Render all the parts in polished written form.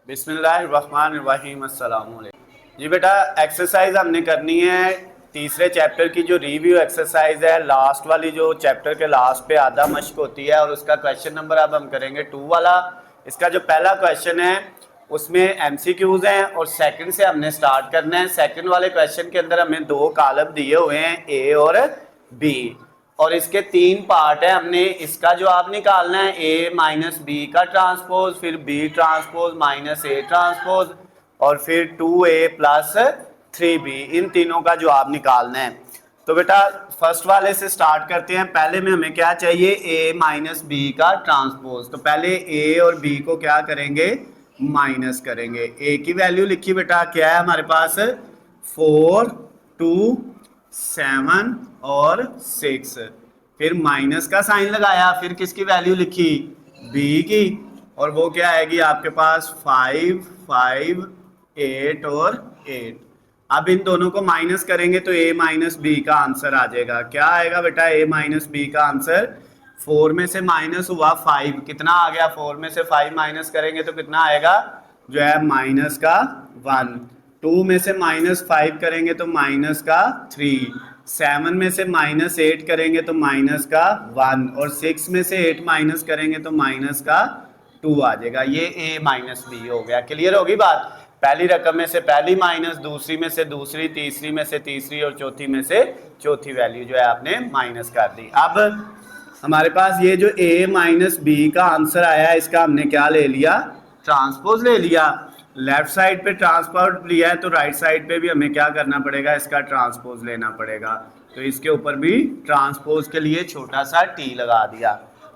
बिस्मिल्लाहिर्रहमानिर्रहीम अस्सलाम वालेकुम। जी बेटा, एक्सरसाइज हमने करनी है तीसरे चैप्टर की जो रिव्यू एक्सरसाइज है, लास्ट वाली जो चैप्टर के लास्ट पे आधा मश्क होती है, और उसका क्वेश्चन नंबर अब हम करेंगे 2 वाला। इसका जो पहला क्वेश्चन है उसमें एमसीक्यूज हैं और सेकंड से हमने स्टार्ट करना है। सेकंड वाले क्वेश्चन के अंदर हमें 2 कॉलम दिए हुए हैं, ए और बी, और इसके 3 पार्ट है। हमने इसका जवाब निकालना है, ए माइनस बी का ट्रांसपोज, फिर B transpose minus A transpose, और फिर 2a प्लस 3b, इन तीनों का जवाब निकालना है। तो बेटा फर्स्ट वाले से स्टार्ट करते हैं। पहले में हमें क्या चाहिए, a माइनस बी का ट्रांसपोज। तो पहले a और b को क्या करेंगे, माइनस करेंगे। a की वैल्यू लिखी बेटा, क्या है हमारे पास, 4, 2, 7 और 6, फिर माइनस का साइन लगाया, फिर किसकी वैल्यू लिखी, b की, और वो क्या आएगी आपके पास 5, 5, 8 और 8। अब इन दोनों को माइनस करेंगे तो a माइनस बी का आंसर आ जाएगा। क्या आएगा बेटा, a माइनस बी का आंसर, 4 में से माइनस हुआ 5, कितना आ गया, 4 में से 5 माइनस करेंगे तो कितना आएगा, जो है माइनस का 1। 2 में से माइनस 5 करेंगे तो माइनस का 3, 7 में से माइनस 8 करेंगे तो माइनस का 1, और 6 में से 8 माइनस करेंगे तो माइनस का 2 आ जाएगा। ये a माइनस बी हो गया। क्लियर होगी बात। पहली रकम में से पहली माइनस, दूसरी में से दूसरी, तीसरी में से तीसरी, और चौथी में से चौथी वैल्यू जो है आपने माइनस कर दी। अब हमारे पास ये जो a माइनस बी का आंसर आया है, इसका हमने क्या ले लिया, ट्रांसपोज ले लिया। लेफ्ट साइड पे ट्रांसपोज लिया है तो राइट साइड पे भी हमें क्या करना पड़ेगा, इसका ट्रांसपोज लेना पड़ेगा। तो इसके ऊपर भी ट्रांसपोज के लिए छोटा सा t लगा दिया।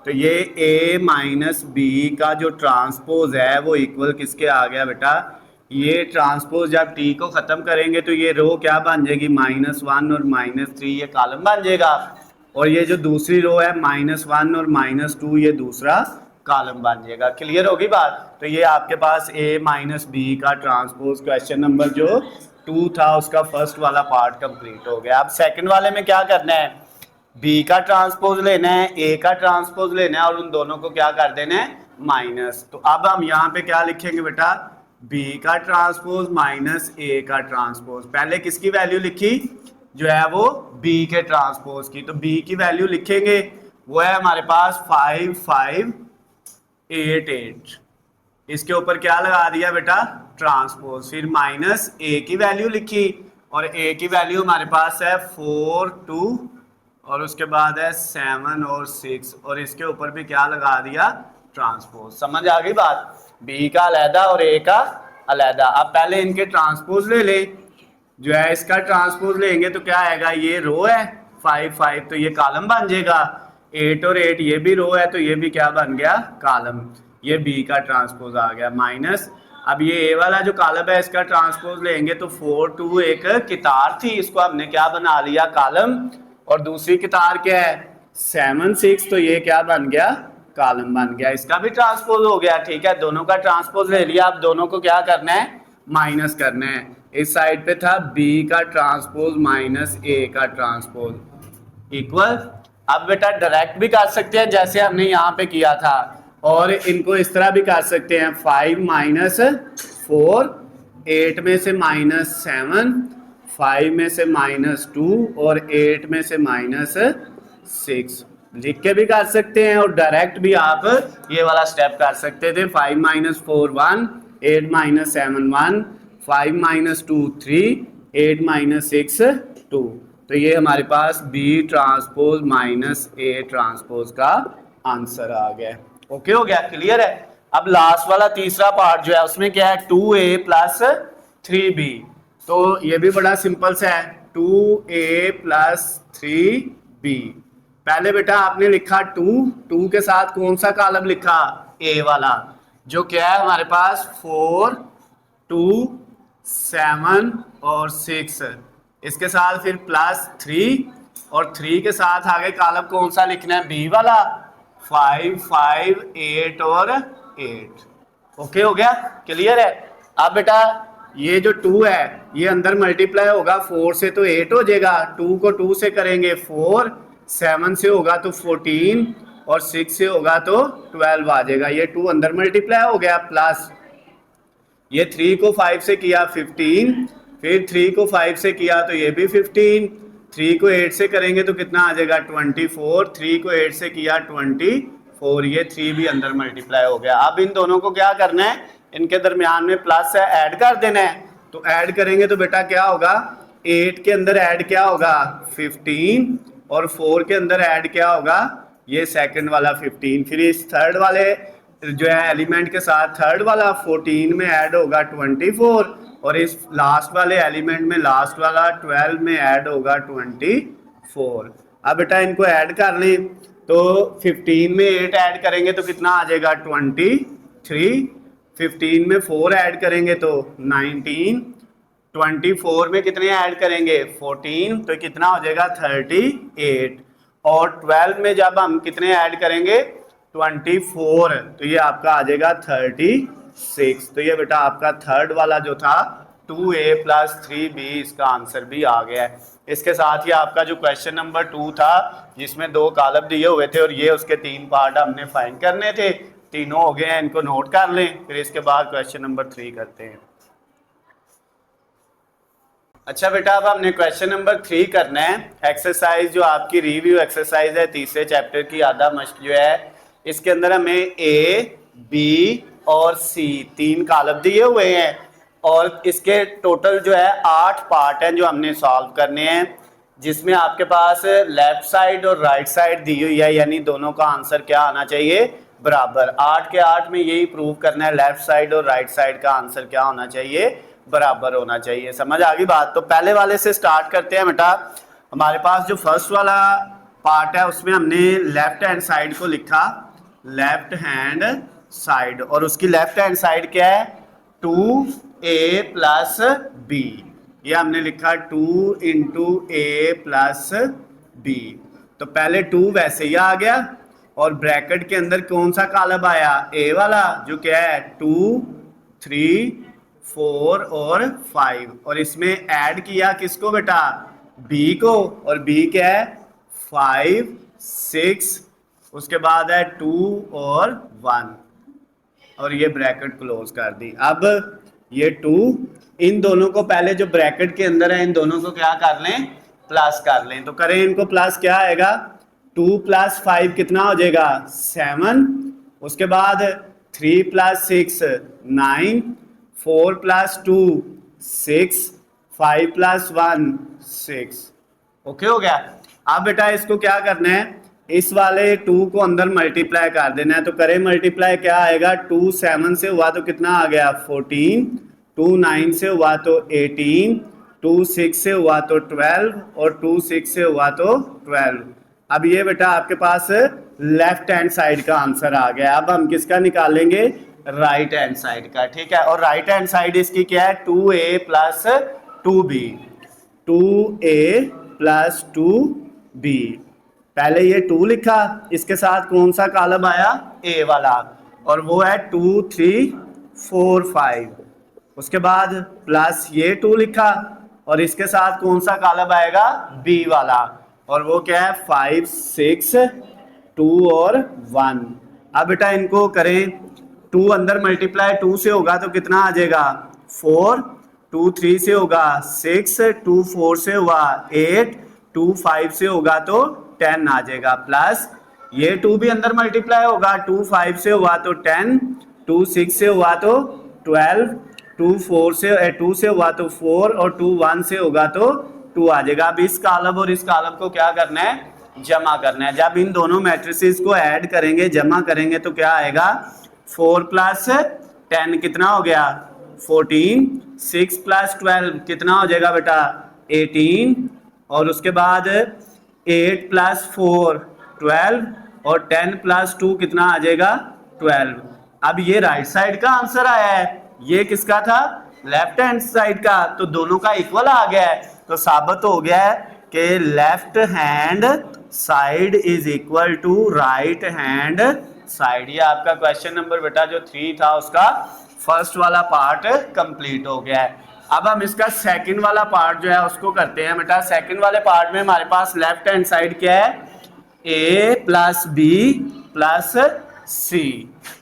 तो ये a माइनस बी का जो ट्रांसपोज है वो इक्वल किसके आ गया बेटा, ये ट्रांसपोज जब t को खत्म करेंगे तो ये रो क्या बन जाएगी, -1 और -3, ये कॉलम बन जाएगा, और ये जो दूसरी रो है -1 और -2, ये दूसरा कॉलम बन जाएगा। क्लियर होगी बात। तो ये आपके पास a माइनस बी का ट्रांसपोज क्वेश्चन नंबर जो 2 था उसका फर्स्ट वाला पार्ट कंप्लीट हो गया। अब सेकंड वाले में क्या करना है, b का ट्रांसपोज लेना है, a का ट्रांसपोज लेना है, और उन दोनों को क्या कर देना है, माइनस। तो अब हम यहाँ पे क्या लिखेंगे बेटा, b का ट्रांसपोज माइनस a का ट्रांसपोज। पहले किसकी वैल्यू लिखी, जो है वो b के ट्रांसपोज की। तो b की वैल्यू लिखेंगे, वो है हमारे पास 5, 5, 8, 8। इसके ऊपर क्या लगा दिया बेटा, ट्रांसपोज। फिर माइनस a की वैल्यू लिखी, और a की वैल्यू हमारे पास है 4, 2, और उसके बाद है 7 और 6, और इसके ऊपर भी क्या लगा दिया, ट्रांसपोज। समझ आ गई बात। b का अलहदा और a का अलहदा। अब पहले इनके ट्रांसपोज ले ले, जो है इसका ट्रांसपोज लेंगे तो क्या आएगा, ये रो है 5, 5, तो ये कॉलम बन जाएगा। 8 और 8 ये भी रो है तो ये भी क्या बन गया, कॉलम। ये b का ट्रांसपोज आ गया माइनस। अब ये a वाला जो कॉलम है इसका ट्रांसपोज लेंगे तो 4, 2 एक कितार थी, इसको हमने क्या बना लिया, कॉलम, और दूसरी कितार क्या है 7, 6, तो ये क्या बन गया, कॉलम बन गया। इसका भी ट्रांसपोज हो गया। ठीक है, दोनों का ट्रांसपोज ले लिया। अब दोनों को क्या करना है, माइनस करना है। इस साइड पे था b का ट्रांसपोज माइनस a का ट्रांसपोज इक्वल। अब बेटा डायरेक्ट भी कर सकते हैं जैसे हमने यहाँ पे किया था, और इनको इस तरह भी कर सकते हैं, 5 माइनस 4, 8 में से -7, 5 में से -2, और 8 में से -6 लिख के भी कर सकते हैं, और डायरेक्ट भी आप ये वाला स्टेप कर सकते थे। 5 माइनस 4 1, 8 माइनस 7 1, 5 माइनस 2 3, 8 माइनस 6 2। तो ये हमारे पास b transpose minus a transpose का आंसर आ गया। ओके हो गया, क्लियर है। अब लास्ट वाला तीसरा पार्ट जो है उसमें क्या है, 2a प्लस 3b। तो ये भी बड़ा सिंपल सा है, 2a प्लस 3b। पहले बेटा आपने लिखा 2 के साथ कौन सा कॉलम लिखा, a वाला, जो क्या है हमारे पास 4, 2, 7 और 6। इसके साथ फिर प्लस 3, और 3 के साथ आगे कॉलम कौन सा लिखना है, b वाला, 5, 5, 8 और 8। ओके हो गया, क्लियर है। अब बेटा ये जो 2 है ये अंदर मल्टीप्लाई होगा 4 से तो 8 हो जाएगा, 2 को 2 से करेंगे 4, 7 से होगा तो 14, और 6 से होगा तो 12 आ जाएगा। ये 2 अंदर मल्टीप्लाई हो गया, प्लस ये 3 को 5 से किया 15, फिर 3 को 5 से किया तो ये भी 15, 3 को 8 से करेंगे तो कितना आ जाएगा 24, 3 को 8 से किया 24, ये 3 भी अंदर मल्टीप्लाई हो गया। अब इन दोनों को क्या करना है, इनके दरमियान में प्लस है, ऐड कर देना है। तो ऐड करेंगे तो बेटा क्या होगा, 8 के अंदर ऐड क्या होगा 15, और 4 के अंदर ऐड क्या होगा ये सेकंड वाला 15, फिर इस थर्ड वाले जो है एलिमेंट के साथ थर्ड वाला 14 में ऐड होगा 24, और इस लास्ट वाले एलिमेंट में लास्ट वाला 12 में ऐड होगा 24। अब बेटा इनको ऐड कर लें तो 15 में 8 ऐड करेंगे तो कितना आ जाएगा 23, 15 में 4 ऐड करेंगे तो 19, 24 में कितने ऐड करेंगे 14, तो कितना हो जाएगा 38, और 12 में जब हम कितने ऐड करेंगे 24, तो ये आपका आ जाएगा 36। तो ये बेटा आपका थर्ड वाला जो था 2a + 3b, इसका आंसर भी आ गया है। इसके साथ ही आपका जो क्वेश्चन नंबर 2 था जिसमें 2 कॉलम दिए हुए थे और ये उसके 3 पार्ट हमने फाइंड करने थे, तीनों हो गए हैं, इनको नोट कर लें, फिर इसके बाद क्वेश्चन नंबर 3 करते हैं। अच्छा बेटा अब हमने क्वेश्चन नंबर 3 करना है। एक्सरसाइज जो आपकी रिव्यू एक्सरसाइज है तीसरे चैप्टर की आधा मश्क जो है, इसके अंदर हमें A, B और C 3 कॉलम दिए हुए हैं और इसके टोटल जो है 8 पार्ट हैं जो हमने सॉल्व करने हैं, जिसमें आपके पास लेफ्ट साइड और राइट साइड दी हुई है, यानी दोनों का आंसर क्या आना चाहिए बराबर। 8 के 8 में यही प्रूव करना है लेफ्ट साइड और राइट साइड का आंसर क्या होना चाहिए बराबर होना चाहिए। समझ आ गई बात। तो पहले वाले से स्टार्ट करते हैं बेटा। हमारे पास जो फर्स्ट वाला पार्ट है उसमें हमने लेफ्ट हैंड साइड को लिखा लेफ्ट हैंड साइड, और उसकी लेफ्ट हैंड साइड क्या है 2a + b, ये हमने लिखा 2 × a + b। तो पहले 2 वैसे ही आ गया और ब्रैकेट के अंदर कौन सा कॉलम आया a वाला जो क्या है 2, 3, 4 और 5, और इसमें ऐड किया किसको बेटा b को, और b क्या है 5, 6, उसके बाद है 2 और 1, और ये ब्रैकेट क्लोज कर दी। अब ये 2 इन दोनों को पहले जो ब्रैकेट के अंदर है इन दोनों को क्या कर लें प्लस कर लें। तो करें इनको प्लस, क्या आएगा 2 + 5 कितना हो जाएगा 7, उसके बाद 3 + 6 9, 4 + 2 6, 5 + 1 6। ओके हो गया। अब बेटा इसको क्या करना है, इस वाले 2 को अंदर मल्टीप्लाई कर देना है। तो करें मल्टीप्लाई, क्या आएगा 2 7 से हुआ तो कितना आ गया 14, 2 9 से हुआ तो 18, 2 6 से हुआ तो 12, और 2 6 से हुआ तो 12। अब ये बेटा आपके पास लेफ्ट हैंड साइड का आंसर आ गया। अब हम किसका निकालेंगे राइट हैंड साइड का, ठीक है। और राइट हैंड साइड इसकी क्या है 2a + 2b, 2a + 2b। पहले ये 2 लिखा, इसके साथ कौन सा कॉलम आया a वाला, और वो है 2 3 4 5, उसके बाद प्लस ये 2 लिखा और इसके साथ कौन सा कॉलम आएगा b वाला, और वो क्या है 5 6 2 और 1। अब बेटा इनको करें, 2 अंदर मल्टीप्लाई 2 से होगा तो कितना आ जाएगा 4, 2 3 से होगा 6, 2 4 से हुआ 8, 2 5 से होगा तो 10 आ जाएगा, प्लस ये 2 भी अंदर मल्टीप्लाई होगा, 2 5 से हुआ तो 10, 2 6 से हुआ तो 12, 2 से हुआ तो 4, और 2 1 से होगा तो 2 आ जाएगा। अब इस कॉलम और इस कॉलम को क्या करना है जमा करना है। जब इन दोनों मैट्रिसेस को ऐड करेंगे जमा करेंगे तो क्या आएगा 4 + 10 कितना हो गया 14, 6 + 12 कितना हो जाएगा बेटा 18, और उसके बाद 8 + 4 12, और 10 + 2 कितना आ जाएगा 12। अब ये राइट साइड का आंसर आया है, ये किसका था लेफ्ट हैंड साइड का, तो दोनों का इक्वल आ गया है। तो साबित हो गया है कि left hand side is equal to right hand side. ये आपका क्वेश्चन नंबर बेटा जो 3 था उसका फर्स्ट वाला पार्ट कंप्लीट हो गया है। अब हम इसका सेकंड वाला पार्ट जो है उसको करते हैं बेटा। सेकंड वाले पार्ट में हमारे पास लेफ्ट हैंड साइड क्या है a + b + c।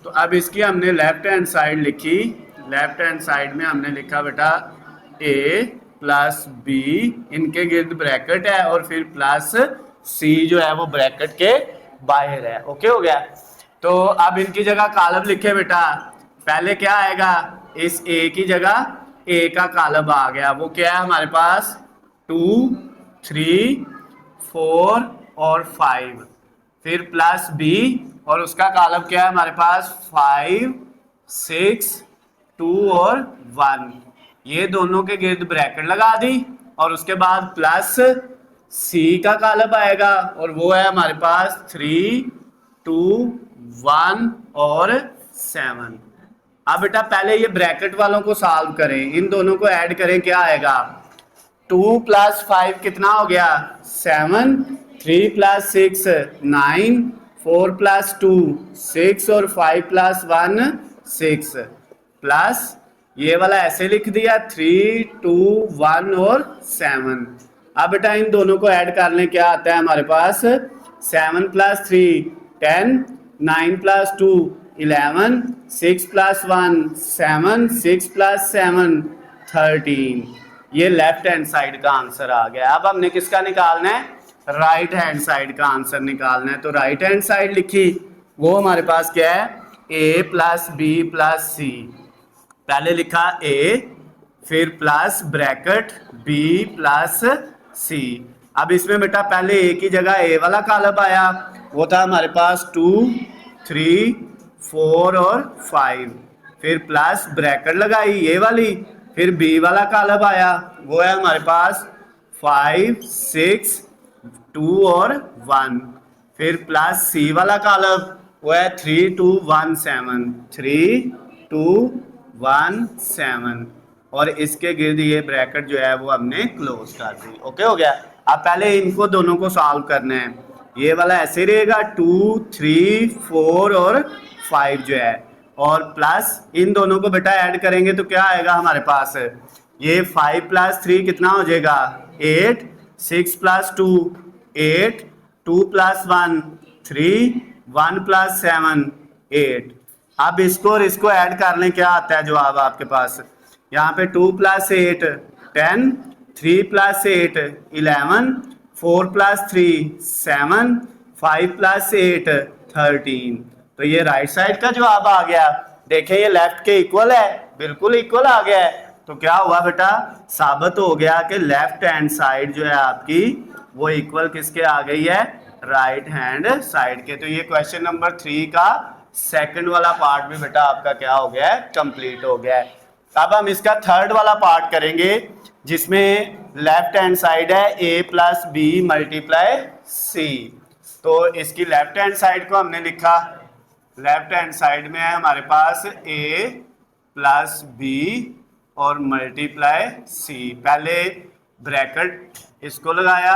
तो अब इसकी हमने लेफ्ट हैंड साइड लिखी लेफ्ट हैंड साइड में हमने लिखा बेटा ए प्लस बी, इनके गिर्द ब्रैकेट है और फिर प्लस सी जो है वो ब्रैकेट के बाहर है। ओके हो गया। तो अब इनकी जगह कॉलम लिखे बेटा, पहले क्या आएगा, इस ए की जगह ए का कॉलम आ गया, वो क्या है हमारे पास 2 3 4 और 5, फिर प्लस बी और उसका कॉलम क्या है हमारे पास 5 6 2 और 1, ये दोनों के गिर्द ब्रैकेट लगा दी और उसके बाद प्लस सी का कॉलम आएगा और वो है हमारे पास 3 2 1 और 7। अब बेटा पहले ये ब्रैकेट वालों को सॉल्व करें, इन दोनों को ऐड करें, क्या आएगा 2 प्लस 5 कितना हो गया 7, 3 प्लस 6 9, 4 प्लस 2 6 और 5 प्लस 1 6, प्लस ये वाला ऐसे लिख दिया 3 2 1 और 7। अब बेटा इन दोनों को ऐड कर लें, क्या आता है हमारे पास 7 प्लस 3 10, 9 प्लस 2 11, 6 प्लस 1 7, 6 प्लस 7 13। ये लेफ्ट हैंड साइड का आंसर आ गया। अब हमने किसका निकालना है, राइट हैंड साइड का आंसर निकालना है। तो राइट हैंड साइड लिखी, वो हमारे पास क्या है a प्लस बी प्लस सी, पहले लिखा a फिर plus bracket b plus c। अब इसमें बेटा पहले a की जगह a वाला कॉलम आया, वो था हमारे पास 2 3 4 और 5, फिर प्लस ब्रैकेट लगाई ये वाली, फिर b वाला कॉलम आया, वो है हमारे पास 5 6 2 और 1, फिर प्लस c वाला कॉलम, वो है 3 2 1 7, 3 2 1 7 और इसके गिर्द ये ब्रैकेट जो है वो हमने क्लोज कर दी। ओके हो गया। अब पहले इनको दोनों को सॉल्व करना है, ये वाला ऐसे रहेगा 2 3 4 और 5 जो है, और प्लस इन दोनों को बेटा ऐड करेंगे तो क्या आएगा हमारे पास, ये 5 प्लस 3 कितना हो जाएगा 8, 6 प्लस 2 8, 2 प्लस 1 3, 1 प्लस 7 8। अब इसको और इसको ऐड कर लें, क्या आता है जवाब आपके पास, यहाँ पे 2 प्लस 8 10, 3 प्लस 8 11, 4 प्लस 3 7, 5 प्लस 8 13। तो ये राइट साइड का जवाब आ गया। देखें ये लेफ्ट के इक्वल है, बिल्कुल इक्वल आ गया है। तो क्या हुआ बेटा, साबित हो गया कि लेफ्ट हैंड साइड जो है आपकी वो इक्वल किसके आ गई है, राइट हैंड साइड के। तो ये क्वेश्चन नंबर 3 का सेकंड वाला पार्ट भी बेटा आपका क्या हो गया है, कंप्लीट हो गया है। अब हम इसका थर्ड वाला पार्ट करेंगे जिसमें लेफ्ट हैंड साइड है a plus B multiply C. तो इसकी लेफ्ट हैंड साइड को हमने लिखा, लेफ्ट हैंड साइड में है हमारे पास a प्लस बी और मल्टीप्लाई सी। पहले ब्रैकेट इसको लगाया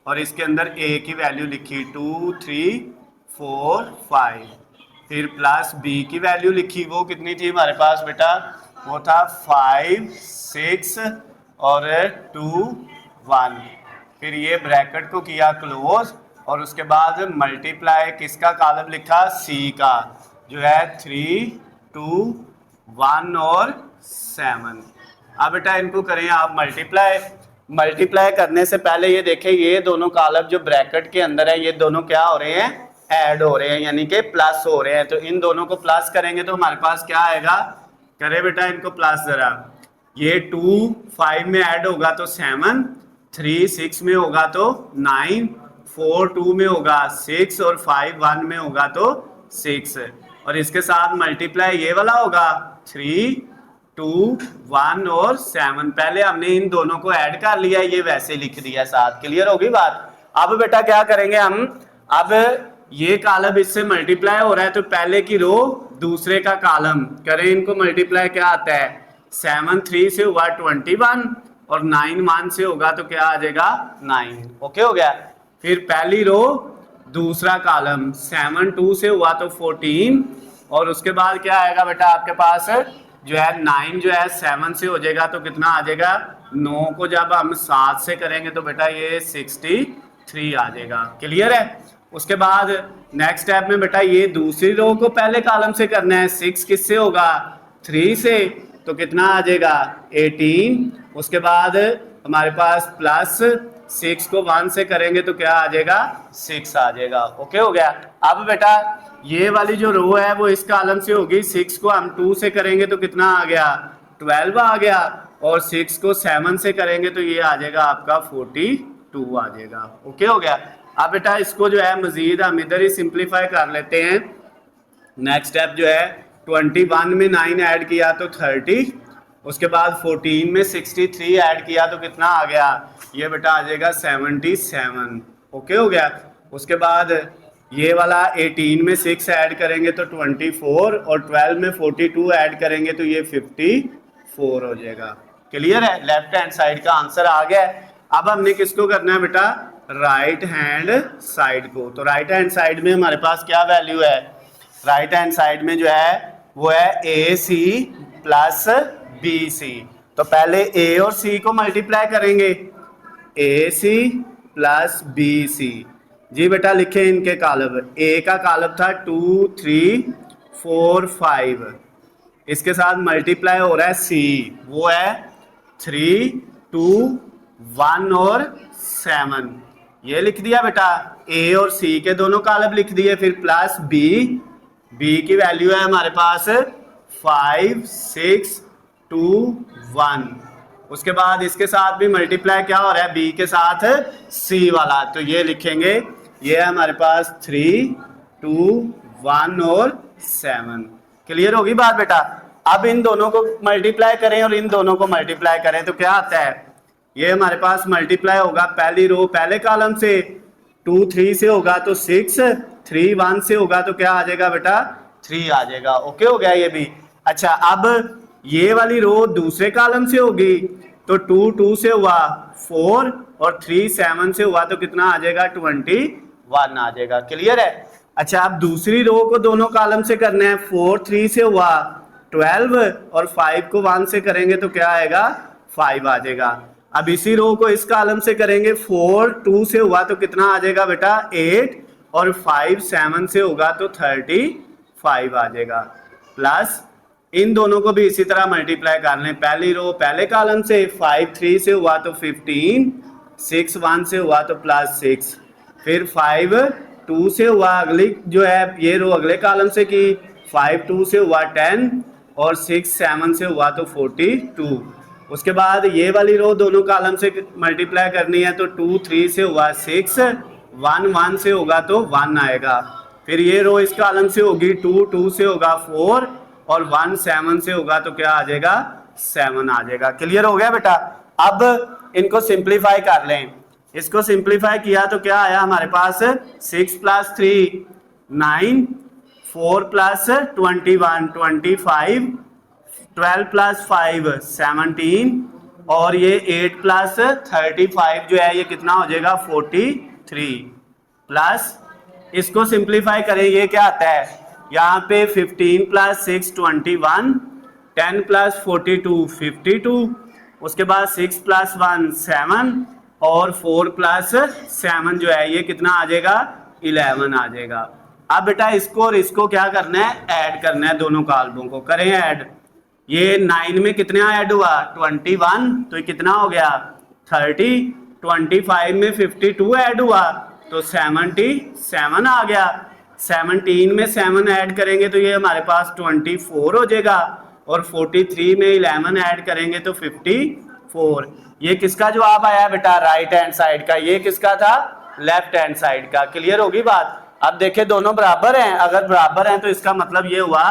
और इसके अंदर a की वैल्यू लिखी 2 3 4 5, फिर प्लस b की वैल्यू लिखी, वो कितनी थी हमारे पास बेटा, वो था 5 6 और 2 1, फिर ये ब्रैकेट को किया क्लोज और उसके बाद मल्टीप्लाई किसका कॉलम लिखा, c का, जो है 3 2 1 और 7। अब बेटा इनको करें आप मल्टीप्लाई। मल्टीप्लाई करने से पहले ये देखें, ये दोनों कॉलम जो ब्रैकेट के अंदर है ये दोनों क्या हो रहे हैं, ऐड हो रहे हैं, यानी कि प्लस हो रहे हैं। तो इन दोनों को प्लस करेंगे तो हमारे पास क्या आएगा, करे बेटा इनको प्लस जरा, ये 2 5 में ऐड होगा तो 7, 3 6 में होगा तो 9, 4 2 में होगा 6 और 5 1 में होगा तो 6, और इसके साथ मल्टीप्लाई ये वाला होगा 3 2 1 और 7। पहले हमने इन दोनों को ऐड कर लिया, ये वैसे लिख दिया साथ। क्लियर होगी बात। अब बेटा क्या करेंगे हम, अब ये कॉलम इससे मल्टीप्लाई हो रहा है तो पहले की रो दूसरे का कॉलम करें, इनको मल्टीप्लाई क्या आता है, 7 3 से हुआ 21 और 9 1 से होगा तो क्या आ जाएगा 9। ओके हो गया। फिर पहली रो दूसरा कॉलम 7 2 से हुआ तो 14 और उसके बाद क्या आएगा बेटा आपके पास जो है 9 जो है 7 से हो जाएगा तो कितना आ जाएगा, 9 को जब हम 7 से करेंगे तो बेटा ये 63 आ जाएगा। क्लियर है। उसके बाद नेक्स्ट स्टेप में बेटा ये दूसरी रो को पहले कॉलम से करना है, 6 किससे होगा, 3 से तो कितना आ जाएगा 18। उसके बाद हमारे पास प्लस 6 को 1 से करेंगे तो क्या आ जाएगा 6 आ जाएगा। ओके हो गया। अब बेटा ये वाली जो रो है वो इस कॉलम से होगी, 6 को हम 2 से करेंगे तो कितना आ गया 12 आ गया, और 6 को 7 से करेंगे तो ये आ जाएगा आपका 42 आ जाएगा। ओके हो गया। अब बेटा इसको जो है मजीद हम इधर ही सिंप्लीफाई कर लेते हैं। नेक्स्ट स्टेप जो है 21 में 9 ऐड किया तो 30, उसके बाद 14 में 63 ऐड किया तो कितना आ गया, ये बेटा आ जाएगा 77। ओके हो गया। उसके बाद ये वाला 18 में 6 ऐड करेंगे तो 24, और 12 में 42 ऐड करेंगे तो ये 54 हो जाएगा। क्लियर है। लेफ्ट हैंड साइड का आंसर आ गया है। अब हमने किसको करना है बेटा, राइट हैंड साइड को। तो राइट हैंड साइड में हमारे पास क्या वैल्यू है, राइट हैंड साइड में जो है वो है ए सी प्लस बी सी। तो पहले ए और सी को मल्टीप्लाई करेंगे, ए सी प्लस बी सी। जी बेटा लिखे इनके कालब। ए का कालब था 2 3 4 5, इसके साथ मल्टीप्लाई हो रहा है सी, वो है 3 2 1 और 7। ये लिख दिया बेटा। ए और सी के दोनों कालब लिख दिए। फिर प्लस बी, बी की वैल्यू है हमारे पास 5 6 2 1। उसके बाद इसके साथ भी मल्टीप्लाई क्या हो रहा है, बी के साथ सी वाला, तो ये लिखेंगे, ये है हमारे पास 3 2 1 और 7। क्लियर होगी बात बेटा। अब इन दोनों को मल्टीप्लाई करें और इन दोनों को मल्टीप्लाई करें तो क्या आता है, ये हमारे पास मल्टीप्लाई होगा पहली रो पहले कॉलम से, 2 3 से होगा तो 6, 3 1 से होगा तो क्या आ जाएगा बेटा 3 आ जाएगा। ओके हो गया ये भी। अच्छा अब ये वाली रो दूसरे कॉलम से होगी, तो 2 2 से हुआ 4, और 3 7 से हुआ तो कितना आ जाएगा 21 आ जाएगा। क्लियर है। अच्छा अब दूसरी रो को दोनों कॉलम से करना है, 4 3 से हुआ 12, और 5 को 1 से करेंगे तो क्या आएगा 5 आ जाएगा। अब इसी रो को इस कॉलम से करेंगे, 4 2 से हुआ तो कितना आ जाएगा बेटा 8, और 5 7 से होगा तो 35 आ जाएगा। प्लस इन दोनों को भी इसी तरह मल्टीप्लाई कर लें, पहली रो पहले कॉलम से, 5 3 से हुआ तो 15, 6 1 से हुआ तो प्लस 6, फिर 5 2 से हुआ अगली जो है ये रो अगले कॉलम से की, 5 2 से हुआ 10, और 6 7 से हुआ तो 42। उसके बाद ये वाली रो दोनों कॉलम से मल्टीप्लाई करनी है, तो 2 3 से हुआ 6, 1 1 से होगा तो 1 आएगा। फिर ये रो इस कॉलम से होगी, 2 2 से होगा 4, और 1 7 से होगा तो क्या आ जाएगा 7 आ जाएगा। क्लियर हो गया बेटा। अब इनको सिंप्लीफाई कर लें। इसको सिंप्लीफाई किया तो क्या आया हमारे पास, 6 प्लस 3 9, 4 प्लस 21 25, 12 प्लस 5 17, और ये 8 प्लस 35 जो है ये कितना हो जाएगा 43। प्लस इसको सिंप्लीफाई करें, ये क्या आता है यहाँ पे 15 प्लस 6 21, 10 प्लस 42 52, उसके बाद 6 प्लस 1 7, और 4 प्लस 7 जो है ये कितना आ जाएगा 11 आ जाएगा। अब बेटा इसको और इसको क्या करना है, ऐड करना है, दोनों कॉलमों को करें ऐड। ये 9 में कितना ऐड हुआ 21, तो ये कितना हो गया 30, 25 में 52 ऐड हुआ तो 77 आ गया, 17 में 7 ऐड करेंगे तो ये हमारे पास 24 हो जाएगा, और 43 में 11 ऐड करेंगे तो 54। ये किसका जवाब आया बेटा, राइट हैंड साइड का। ये किसका था, लेफ्ट हैंड साइड का। क्लियर होगी बात। अब देखें दोनों बराबर हैं, अगर बराबर हैं तो इसका मतलब ये हुआ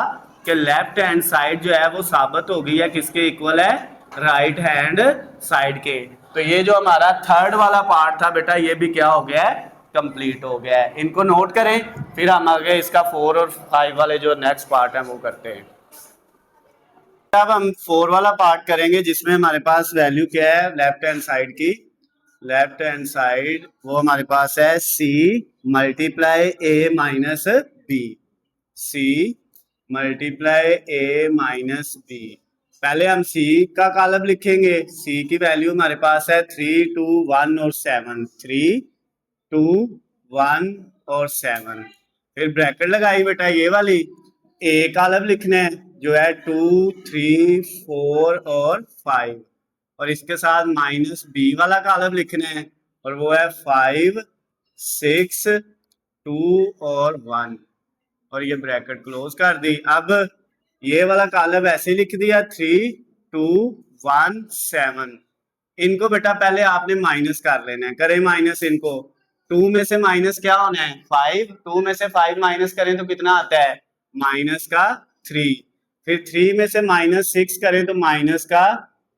कि लेफ्ट हैंड साइड जो है वो साबित हो गई है किसके इक्वल है, राइट हैंड साइड के। तो ये जो हमारा थर्ड वाला पार्ट था बेटा ये भी क्या हो गया है, कंप्लीट हो गया है। इनको नोट करें, फिर हम आगे इसका 4 और 5 वाले जो नेक्स्ट पार्ट है वो करते हैं। अब हम 4 वाला पार्ट करेंगे जिसमें हमारे पास वैल्यू क्या है लेफ्ट हैंड साइड की। लेफ्ट हैंड साइड वो हमारे पास है सी मल्टीप्लाई ए माइनस बी, सी मल्टीप्लाई ए माइनस बी। पहले हम सी का कॉलम लिखेंगे, सी की वैल्यू हमारे पास है 3 2 1 और 7, 3 2 1 और 7। फिर ब्रैकेट लगाई बेटा ये वाली, ए कॉलम लिखना है, जो है 2, 3, 4 और 5, और इसके साथ माइनस बी वाला कॉलम लिखना है, और वो है 5, 6, 2 और 1, और ये ब्रैकेट क्लोज कर दी। अब ये वाला कॉलम ऐसे लिख दिया 3, 2, 1, 7। इनको बेटा पहले आपने माइनस कर लेना है, करें माइनस इनको। 2 में से माइनस क्या होना है 5, 2 में से 5 माइनस करें तो कितना आता है माइनस का 3, फिर 3 में से माइनस 6 करें तो माइनस का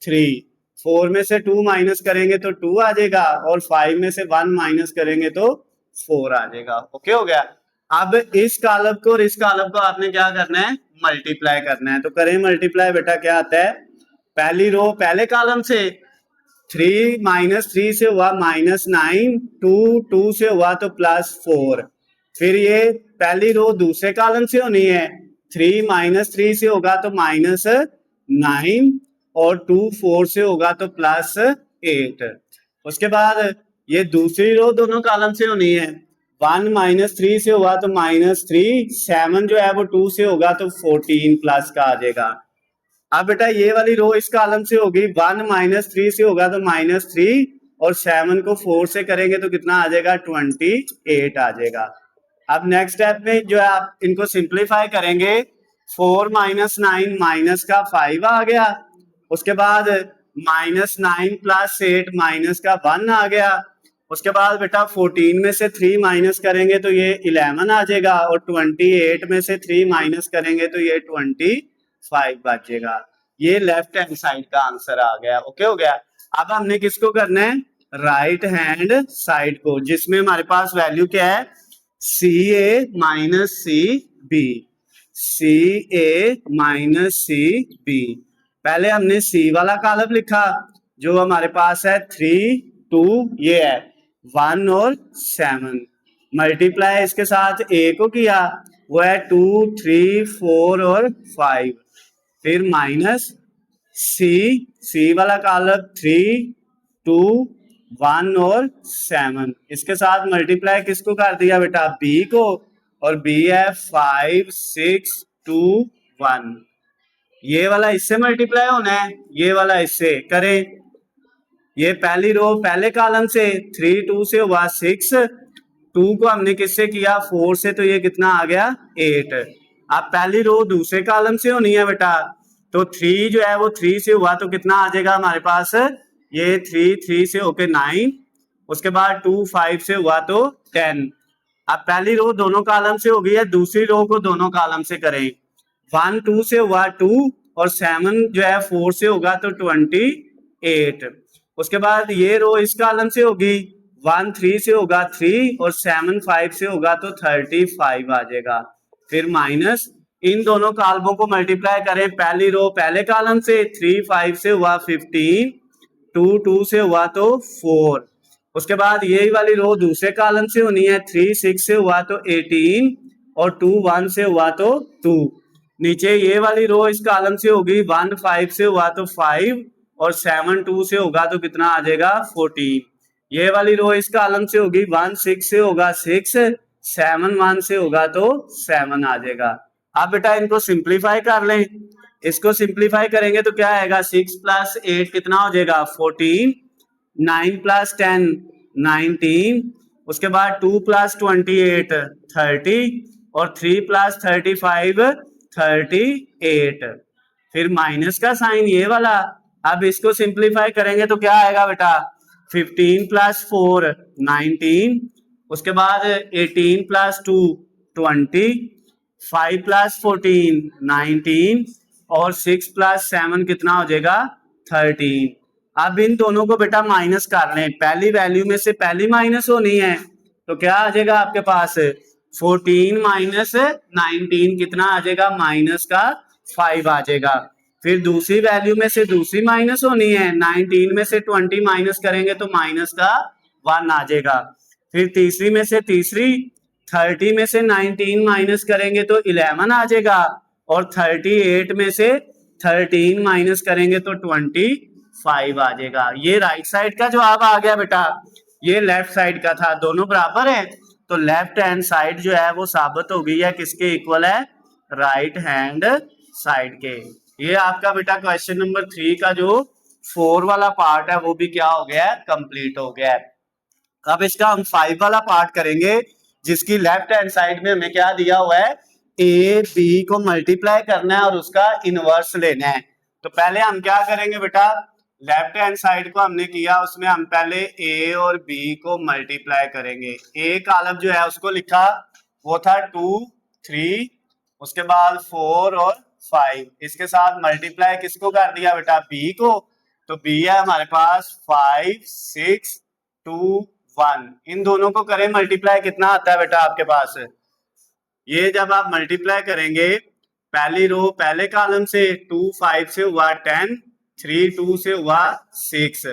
3, 4 में से 2 माइनस करेंगे तो 2 आ जाएगा, और 5 में से 1 माइनस करेंगे तो 4 आ जाएगा। ओके हो गया। अब इस कॉलम को और इस कॉलम को आपने क्या करना है मल्टीप्लाई करना है, तो करें मल्टीप्लाई। बेटा क्या आता है पहली रो पहले कॉलम से 3 माइनस 3 से हुआ -9, 2 2 से हुआ तो +4, फिर ये पहली रो दूसरे कॉलम से होनी है, 3 माइनस 3 से होगा तो -9, और 2 4 से होगा तो +8। उसके बाद ये दूसरी रो दोनों कॉलम से होनी है, 1 माइनस 3 से हुआ तो -3, 7 जो है वो 2 से होगा तो 14 प्लस का आ जाएगा। अब बेटा ये वाली रो इस कॉलम से होगी, 1 माइनस 3 से होगा तो -3, और 7 को 4 से करेंगे तो कितना आ जाएगा 28 आ जाएगा। अब नेक्स्ट स्टेप में जो है आप इनको सिंप्लीफाई करेंगे, 4 माइनस 9 माइनस का 5 आ गया, उसके बाद -9 प्लस 8 माइनस का 1 आ गया, उसके बाद बेटा 14 में से 3 माइनस करेंगे तो ये 11 आ जाएगा, और 28 में से 3 माइनस करेंगे तो ये 25 बचेगा। ये लेफ्ट हैंड साइड का आंसर आ गया। ओके हो गया। अब हमने किसको करना है राइट हैंड साइड को, जिसमें हमारे पास वैल्यू क्या है CA minus CB, CA minus CB। पहले हमने C वाला कॉलम लिखा जो हमारे पास है 3, 2, ये है 1 और 7, मल्टीप्लाई इसके साथ A को किया वो है 2, 3, 4 और 5, फिर माइनस C वाला कॉलम 3, 2, 1 और 7, इसके साथ मल्टीप्लाई किसको कर दिया बेटा B को, और B है 5, 6, 2, 1। ये वाला इससे मल्टीप्लाई होना है, ये वाला इससे करें। ये पहली रो पहले कॉलम से 3, 2 से हुआ 6, 2 को हमने किससे किया 4 से, तो ये कितना आ गया 8। अब पहली रो दूसरे कॉलम से होनी है बेटा, तो 3 जो है वो 3 से हुआ तो कितना आ जाएगा हमारे पास, ये 3 से होके 9, उसके बाद 2 5 से हुआ तो 10। अब पहली रो दोनों कॉलम से हो गई है, दूसरी रो को दोनों कॉलम से करें, 1 2 से हुआ 2, और 7 जो है 4 से होगा तो 28। उसके बाद ये रो इस कॉलम से होगी, 1 3 से होगा 3, और 7 5 से होगा तो 35 आ जाएगा, फिर माइनस इन दोनों कॉलमों को मल्टीप्लाई करें, पहली रो पहले कॉलम से 3 5 से हुआ 15, 2 2 से हुआ तो 4, उसके बाद यही वाली रो दूसरे कॉलम से होनी है, 3 6 से हुआ तो 18, और 2 1 से हुआ तो 2। नीचे ये वाली रो इस कॉलम से होगी, 1 5 से हुआ तो 5, और 7 2 से होगा तो कितना आ जाएगा 14। ये वाली रो इस कॉलम से होगी, 1 6 से होगा 6, 7 1 से होगा तो 7 आ जाएगा। अब बेटा इनको सिंप्लीफाई कर लें, इसको सिंप्लीफाई करेंगे तो क्या आएगा 6 + 8 कितना हो जाएगा 14, 9 + 10 19, उसके बाद 2 + 28 30, और 3 + 35 38, फिर माइनस का साइन ये वाला। अब इसको सिंप्लीफाई करेंगे तो क्या आएगा बेटा 15 + 4 19, उसके बाद 18 + 2 20, 5 + 14 19, और 6 + 7 कितना हो जाएगा 13। अब इन दोनों को बेटा माइनस कर लें, पहली वैल्यू में से पहली माइनस होनी है, तो क्या आ जाएगा आपके पास 14 माइनस 19 कितना आ जाएगा माइनस का 5 आ जाएगा। फिर दूसरी वैल्यू में से दूसरी माइनस होनी है, 19 में से 20 माइनस करेंगे तो माइनस का 1 आ जाएगा। फिर तीसरी में से तीसरी 30 में से 19 माइनस करेंगे तो 11 आ जाएगा, और 38 में से 13 माइनस करेंगे तो 25 आ जाएगा। ये राइट साइड का जवाब आ गया बेटा, ये लेफ्ट साइड का था, दोनों बराबर है, तो लेफ्ट हैंड साइड जो है वो साबित हो गई है किसके इक्वल है राइट हैंड साइड के। ये आपका बेटा क्वेश्चन नंबर 3 का जो 4 वाला पार्ट है वो भी क्या हो गया है, कंप्लीट हो गया है। अब इसका हम 5 वाला पार्ट करेंगे, जिसकी लेफ्ट हैंड साइड में हमें क्या दिया हुआ है, ए बी को मल्टीप्लाई करना है और उसका इनवर्स लेना है। तो पहले हम क्या करेंगे बेटा, लेफ्ट हैंड साइड को हमने किया, उसमें हम पहले ए और बी को मल्टीप्लाई करेंगे। ए कॉलम जो है उसको लिखा, वो था 2 3, उसके बाद 4 और 5, इसके साथ मल्टीप्लाई किसको कर दिया बेटा, बी को। तो बी है हमारे पास 5 6 2 1, इन दोनों को करें मल्टीप्लाई, कितना आता है बेटा आपके पास। ये जब आप मल्टीप्लाई करेंगे, पहली रो पहले कॉलम से 2 5 से हुआ 10, 3 2 से हुआ 6,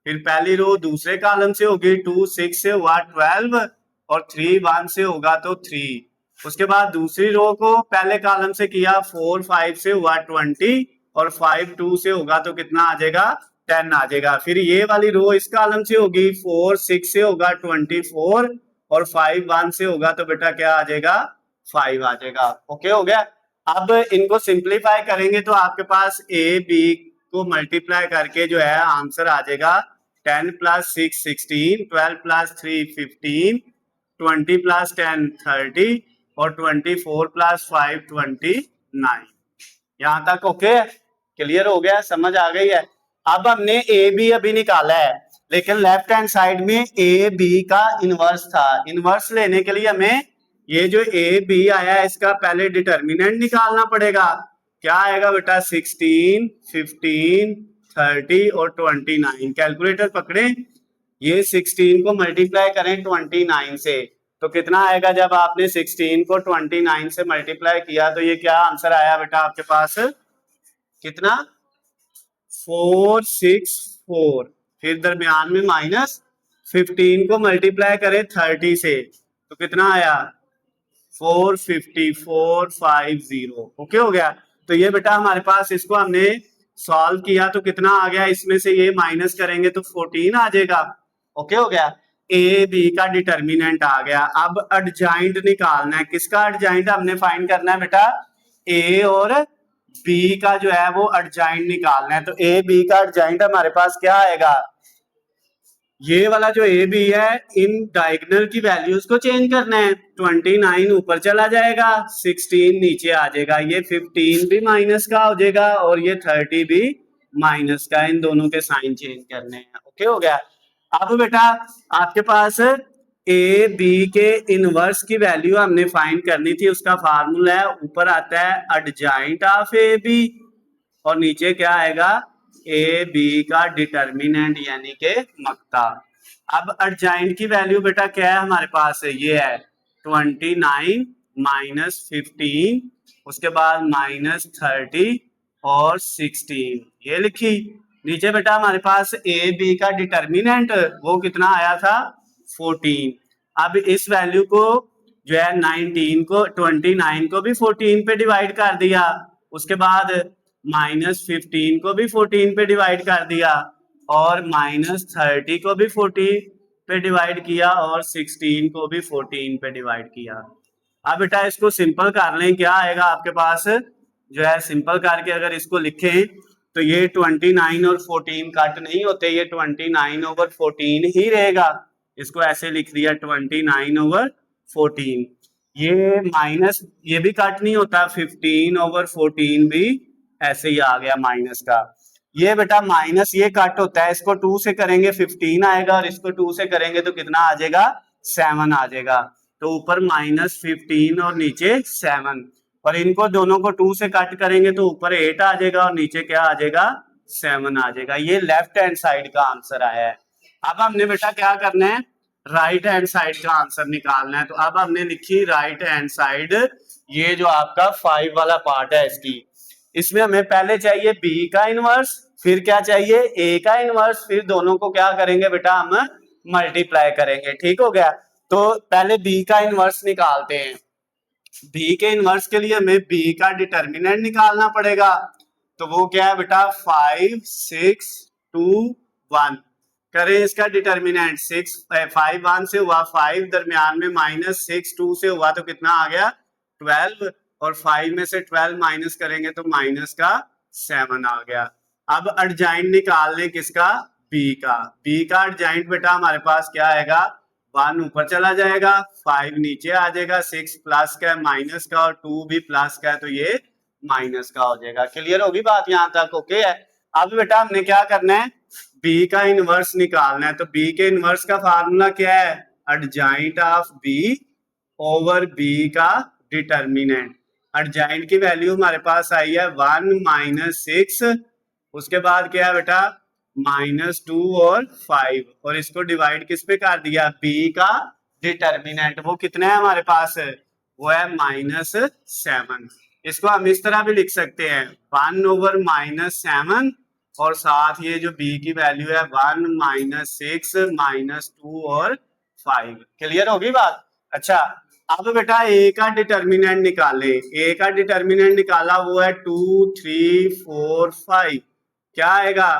फिर पहली रो दूसरे कॉलम से होगी 2 6 से हुआ 12 और 3 1 से होगा तो 3। उसके बाद दूसरी रो को पहले कॉलम से किया, 4 5 से हुआ 20 और 5 2 से होगा तो कितना आ जाएगा, 10 आ जाएगा। फिर ये वाली रो इस कॉलम से होगी, 4 6 से होगा 24 और 5 1 से होगा तो बेटा क्या आ जाएगा, 5 आ जाएगा। ओके हो गया। अब इनको सिंप्लीफाई करेंगे तो आपके पास ए बी को मल्टीप्लाई करके जो है आंसर आ जाएगा 10 + 6 16, 12 + 3 15, 20 + 10 30 और 24 + 5 29। यहां तक ओके, क्लियर हो गया, समझ आ गई है। अब हमने ए बी अभी निकाला है, लेकिन लेफ्ट हैंड साइड में ए बी का इनवर्स था। इनवर्स लेने के लिए हमें ये जो ए बी आया है इसका पहले डिटर्मिनेंट निकालना पड़ेगा। क्या आएगा बेटा, 16 15 30 और 29। कैलकुलेटर पकड़े, ये 16 को मल्टीप्लाई करें 29 से तो कितना आएगा, जब आपने 16 को 29 से मल्टीप्लाई किया तो ये क्या आंसर आया बेटा आपके पास, कितना, 464। फिर दरमियान में माइनस, 15 को मल्टीप्लाई करें 30 से तो कितना आया, 45450। ओके हो गया। तो ये बेटा हमारे पास, इसको हमने सॉल्व किया तो कितना आ गया, इसमें से ये माइनस करेंगे तो 14 आ जाएगा। ओके हो गया। ए बी का डिटर्मिनेंट आ गया। अब एडजॉइंट निकालना है, किसका एडजॉइंट हमने फाइंड करना है बेटा, ए और बी का जो है वो एडजॉइंट निकालना है। तो ए बी का एडजॉइंट हमारे पास क्या आएगा, ये वाला जो ए बी है, इन डायगोनल की वैल्यूज को चेंज करना है। 29 ऊपर चला जाएगा, 16 नीचे आ जाएगा, ये 15 भी माइनस का हो जाएगा और ये 30 भी माइनस का, इन दोनों के साइन चेंज करने हैं। ओके हो गया। अब बेटा आपके पास ए बी के इनवर्स की वैल्यू हमने फाइंड करनी थी, उसका फार्मूला है, ऊपर आता है एडजॉइंट ऑफ ए बी और नीचे क्या आएगा, ए बी का डिटर्मिनेंट यानी के मक्ता। अब एडजॉइंट की वैल्यू बेटा क्या है हमारे पास, ये है 29 माइनस 15, उसके बाद माइनस 30 और 16, ये लिखी। नीचे बेटा हमारे पास ए बी का डिटर्मिनेंट वो कितना आया था, 14। अब इस वैल्यू को जो है 19 को 29 को भी 14 पे डिवाइड कर दिया, उसके बाद माइनस 15 को भी 14 पे डिवाइड कर दिया और माइनस 30 को भी 14 पे डिवाइड किया और 16 को भी 14 पे डिवाइड किया। अब बेटा इसको सिंपल कर लें, क्या आएगा आपके पास, जो है सिंपल करके अगर इसको लिखें तो ये 29 और 14 कट नहीं होते, ये 29/14 ही रहेगा। इसको ऐसे लिख दिया 29/14। ये माइनस, ये भी कट नहीं होता, 15/14 भी ऐसे ही आ गया माइनस का। ये बेटा माइनस ये कट होता है, इसको 2 से करेंगे 15 आएगा और इसको 2 से करेंगे तो कितना आ जाएगा, 7 आ जाएगा। तो ऊपर -15 और नीचे 7, और इनको दोनों को 2 से कट करेंगे तो ऊपर 8 आ जाएगा और नीचे क्या आ जाएगा, 7 आ जाएगा। ये लेफ्ट हैंड साइड का आंसर आया है। अब हमने बेटा क्या करना है, राइट हैंड साइड का आंसर निकालना है। तो अब हमने लिखी राइट हैंड साइड, ये जो आपका 5 वाला पार्ट है इसकी, इसमें हमें पहले चाहिए बी का इनवर्स, फिर क्या चाहिए, ए का इनवर्स, फिर दोनों को क्या करेंगे बेटा, हम मल्टीप्लाई करेंगे। ठीक हो गया। तो पहले बी का इनवर्स निकालते हैं। बी के इनवर्स के लिए हमें बी का डिटर्मिनेंट निकालना पड़ेगा। तो वो क्या है बेटा, 5 6 2 1। करें इसका डिटर्मिनेंट, 5 1 से हुआ 5, दरमियान में -6 2 से हुआ तो कितना आ गया, 12 और 5 में से 12 माइनस करेंगे तो माइनस का 7 आ गया। अब अर्जाइंट निकाल लें किसका, बी का। बी का अर्जाइंट बेटा हमारे पास क्या आएगा, 1 ऊपर चला जाएगा, 5 नीचे आ जाएगा, 6 प्लस का है माइनस का और 2 भी प्लस का है तो ये माइनस का हो जाएगा। क्लियर होगी बात यहाँ तक, ओके है। अब बेटा हमने क्या करना है, बी का इनवर्स निकालना है। तो बी के इनवर्स का फार्मूला क्या है, अर्जाइंट ऑफ बी ओवर बी का डिटर्मिनेंट। अर्जाइंट की वैल्यू हमारे पास आई है 1 माइनस 6, उसके बाद क्या है बेटा -2 और 5, और इसको डिवाइड किस पे कर दिया, बी का डिटर्मिनेंट वो कितना है हमारे पास, वो है -7। इसको हम इस तरह भी लिख सकते हैं 1 ओवर -7 और साथ ये जो बी की वैल्यू है 1 माइनस 6 -2 और 5। क्लियर होगी बात। अच्छा अब बेटा ए का डिटर्मिनेंट निकाले। ए का डिटर्मिनेंट निकाला वो है 2 3 4 5, क्या आएगा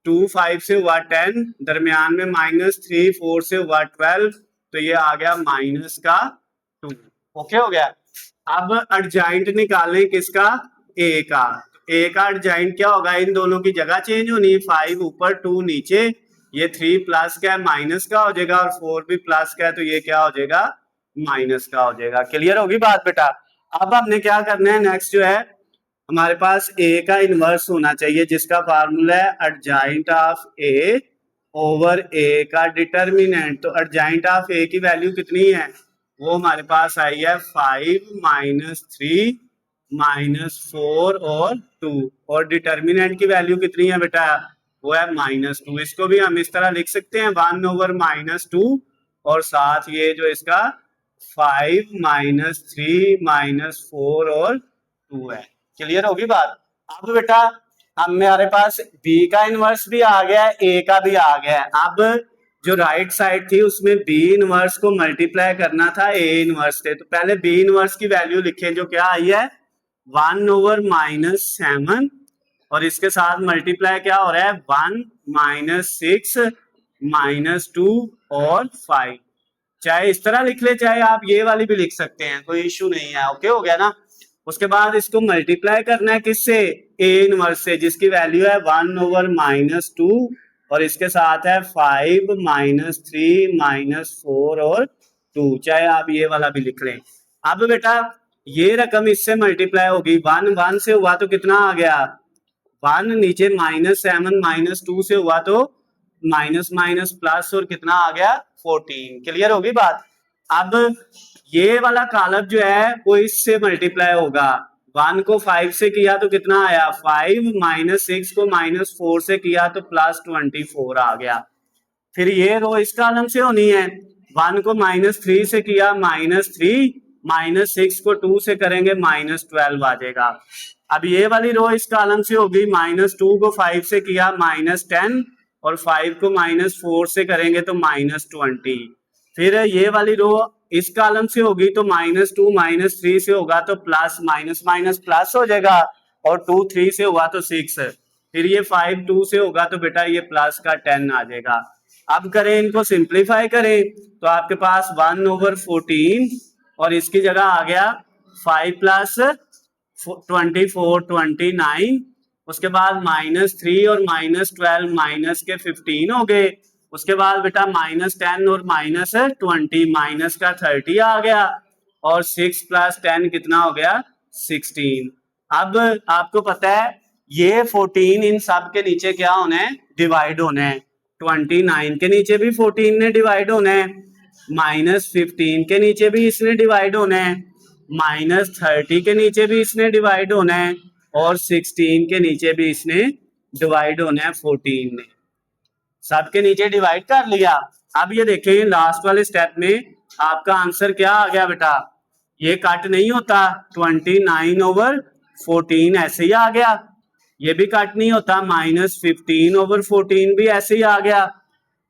2 5 से हुआ 10, दरमियान में -3 4 से हुआ 12, तो ये आ गया माइनस का 2। ओके हो गया। अब अर्जाइंट निकालें किसका, ए का। ए का अर्जाइंट क्या होगा, इन दोनों की जगह चेंज होनी, 5 ऊपर 2 नीचे, ये 3 प्लस का है माइनस का हो जाएगा और 4 भी प्लस का है तो ये क्या हो जाएगा माइनस का हो जाएगा। क्लियर होगी बात बेटा। अब हमने क्या करना है, नेक्स्ट जो है हमारे पास ए का इनवर्स होना चाहिए जिसका फार्मूला है अर्जाइंट ऑफ ए ओवर ए का डिटर्मिनेंट। तो अर्जाइंट ऑफ ए की वैल्यू कितनी है, वो हमारे पास आई है 5 -3 -4 और 2, और डिटर्मिनेंट की वैल्यू कितनी है बेटा, वो है -2। इसको भी हम इस तरह लिख सकते हैं 1 ओवर -2 और साथ ये जो इसका 5 -3 -4 और 2 है। क्लियर होगी बात। अब बेटा हमारे पास बी का इनवर्स भी आ गया है, ए का भी आ गया है। अब जो राइट साइड थी उसमें बी इनवर्स को मल्टीप्लाई करना था ए इनवर्स से, तो पहले बी इनवर्स की वैल्यू लिखें जो क्या आई है 1 ओवर -7 और इसके साथ मल्टीप्लाई क्या हो रहा है 1 -6 -2 और 5। चाहे इस तरह लिख ले चाहे आप ये वाली भी लिख सकते हैं, कोई इश्यू नहीं है। ओके हो गया ना। उसके बाद इसको मल्टीप्लाई करना है किससे, ए इनवर्स से जिसकी वैल्यू है 1 ओवर -2 और इसके साथ है 5 -3 -4 और 2, चाहे आप ये वाला भी लिख लें। अब बेटा ये रकम इससे मल्टीप्लाई होगी, 1 1 से हुआ तो कितना आ गया 1, नीचे -7 -2 से हुआ तो माइनस माइनस प्लस और कितना आ गया 14। क्लियर होगी बात। अब ये वाला कॉलम जो है वो इससे मल्टीप्लाई होगा, 1 को 5 से किया तो कितना आया 5 -6 को -4 से किया तो +24 आ गया। फिर ये रो इस कॉलम से होनी है, 1 को -3 से किया -3, -6 को 2 से करेंगे -12 आ जाएगा। अब ये वाली रो इस कॉलम से होगी, -2 को 5 से किया -10 और 5 को -4 से करेंगे तो -20। फिर ये वाली रो इस कॉलम से होगी तो -2 -3 से होगा तो प्लस माइनस माइनस प्लस हो जाएगा और 2 3 से हुआ तो 6। फिर ये 5 2 से होगा तो बेटा ये प्लस का 10 आ जाएगा। अब करें इनको सिंप्लीफाई करें तो आपके पास 1 ओवर 14 और इसकी जगह आ गया 5 प्लस 24 29, उसके बाद -3 और -12 माइनस के 15 हो गए। उसके बाद बेटा -10 और -20 माइनस का 30 आ गया और 6 + 10 कितना हो गया 16। अब आपको पता है ये 14 इन सब के नीचे क्या होना है डिवाइड होना है, 29 के नीचे भी 14 ने डिवाइड होना है, -15 के नीचे भी इसने डिवाइड होना है, -30 के नीचे भी इसने डिवाइड होना है और 16 के नीचे भी इसने डिवाइड होना है 14 ने। सबके नीचे डिवाइड कर लिया। अब ये देखें लास्ट वाले स्टेप में आपका आंसर क्या आ गया बेटा, ये कट नहीं होता, 29 ओवर 14 ऐसे ही आ गया। ये भी कट नहीं होता, -15 ओवर 14 भी ऐसे ही आ गया।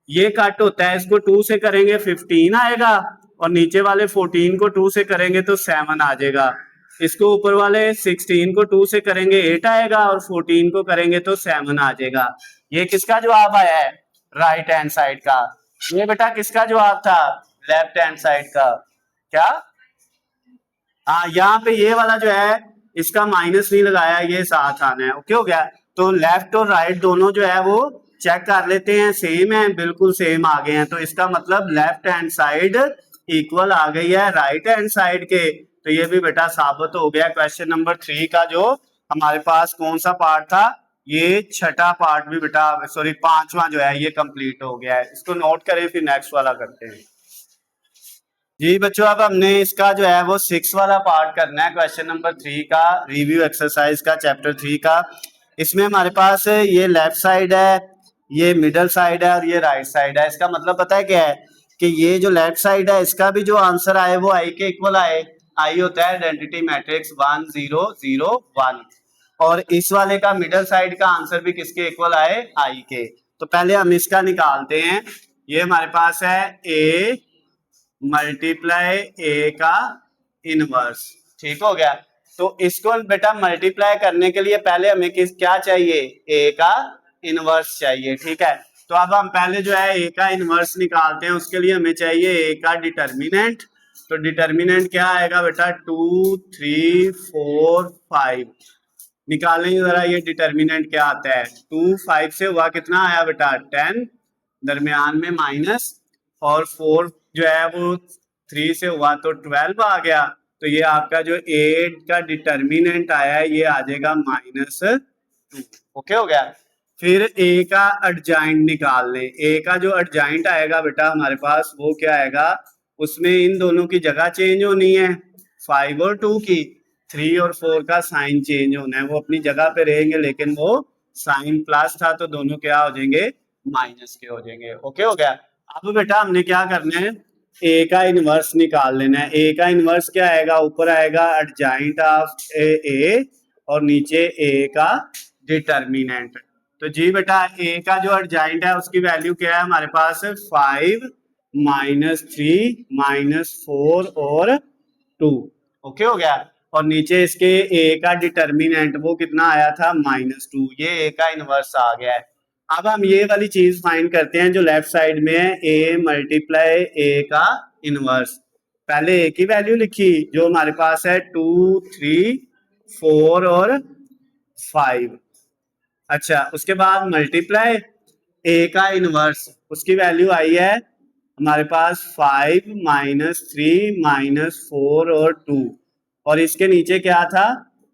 ये कट होता है, इसको 2 से करेंगे 15 आएगा और नीचे वाले 14 को 2 से करेंगे तो 7 आ जाएगा। इसको ऊपर वाले 16 को 2 से करेंगे 8 आएगा और 14 को करेंगे तो 7 आ जाएगा। ये किसका जवाब आया है राइट हैंड साइड का। ये बेटा किसका जवाब था लेफ्ट हैंड साइड का। क्या हाँ, यहाँ पे ये वाला जो है इसका माइनस नहीं लगाया, ये साथ आना है। ओके हो गया। तो लेफ्ट और राइट दोनों जो है वो चेक कर लेते हैं, सेम है, बिल्कुल सेम आ गए हैं। तो इसका मतलब लेफ्ट हैंड साइड इक्वल आ गई है राइट हैंड साइड के। तो ये भी बेटा साबित हो गया। क्वेश्चन नंबर 3 का जो हमारे पास कौन सा पार्ट था, ये छठा पार्ट भी बेटा, सॉरी पांचवा जो है ये कंप्लीट हो गया है। इसको नोट करें, फिर नेक्स्ट वाला करते हैं। जी बच्चों, अब हमने इसका जो है वो 6 वाला पार्ट करना है, क्वेश्चन नंबर 3 का, रिव्यू एक्सरसाइज का, चैप्टर 3 का। इसमें हमारे पास ये लेफ्ट साइड है, ये मिडल साइड है और ये राइट साइड है। इसका मतलब पता है क्या है कि ये जो लेफ्ट साइड है इसका भी जो आंसर आए वो आई के इक्वल आए। आई होता है आइडेंटिटी मैट्रिक्स 1 0 0 1, और इस वाले का मिडल साइड का आंसर भी किसके इक्वल आए, आई के। तो पहले हम इसका निकालते हैं। ये हमारे पास है ए मल्टीप्लाई ए का इनवर्स। ठीक हो गया। तो इसको बेटा मल्टीप्लाई करने के लिए पहले हमें क्या चाहिए, ए का इनवर्स चाहिए। ठीक है। तो अब हम पहले जो है ए का इनवर्स निकालते हैं। उसके लिए हमें चाहिए ए का डिटर्मिनेंट। तो डिटर्मिनेंट क्या आएगा बेटा, 2 3 4 5। निकालेंगे जरा ये डिटर्मिनेंट क्या आता है। 2 5 से हुआ कितना आया बेटा 10, दरमियान में माइनस, और 4 जो है वो 3 से हुआ तो 12 आ गया। तो ये आपका जो 8 का डिटर्मिनेंट आया है ये आ जाएगा -2। ओके हो गया। फिर ए का एडजॉइंट निकाल लें। ए का जो एडजॉइंट आएगा बेटा हमारे पास वो क्या आएगा, उसमें इन दोनों की जगह चेंज होनी है, 5 और 2 की। 3 और 4 का साइन चेंज होना है, वो अपनी जगह पे रहेंगे लेकिन वो साइन प्लस था तो दोनों क्या हो जाएंगे, माइनस के हो जाएंगे। ओके हो गया। अब बेटा हमने क्या करना है, ए का इनवर्स निकाल लेना है। ए का इनवर्स क्या आएगा, ऊपर आएगा एडजॉइंट ऑफ ए और नीचे ए का डिटर्मिनेंट। तो जी बेटा ए का जो एडजॉइंट है उसकी वैल्यू क्या है हमारे पास, 5 -3 -4 और 2। ओके हो गया। और नीचे इसके ए का डिटर्मिनेंट वो कितना आया था, -2। ये ए का इनवर्स आ गया है। अब हम ये वाली चीज फाइंड करते हैं जो लेफ्ट साइड में है, ए मल्टीप्लाई ए का इनवर्स। पहले ए की वैल्यू लिखी जो हमारे पास है 2 3 4 और 5। अच्छा, उसके बाद मल्टीप्लाई ए का इनवर्स, उसकी वैल्यू आई है हमारे पास 5 -3 -4 और 2, और इसके नीचे क्या था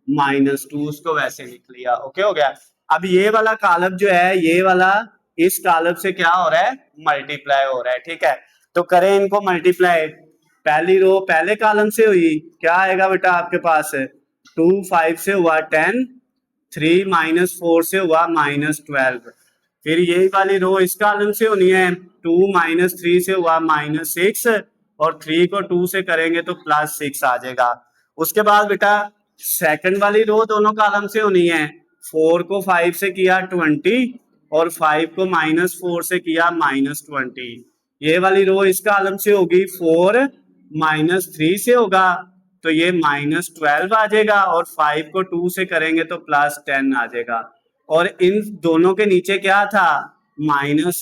-2, उसको वैसे लिख लिया। ओके हो गया। अब ये वाला कॉलम जो है, ये वाला इस कॉलम से क्या हो रहा है, मल्टीप्लाई हो रहा है। ठीक है। तो करें इनको मल्टीप्लाई। पहली रो पहले कॉलम से हुई, क्या आएगा बेटा आपके पास, 2 5 से हुआ 10, 3 -4 से हुआ -12। फिर यही वाली रो इस कॉलम से होनी है, 2 -3 से हुआ -6, और 3 को 2 से करेंगे तो +6 आ जाएगा। उसके बाद बेटा सेकंड वाली रो दोनों कॉलम से होनी है, 4 को 5 से किया 20, और 5 को -4 से किया -20। ये वाली रो इस कॉलम से होगी, 4 -3 से होगा तो ये -12 आ जाएगा, और 5 को 2 से करेंगे तो +10 आ जाएगा। और इन दोनों के नीचे क्या था, माइनस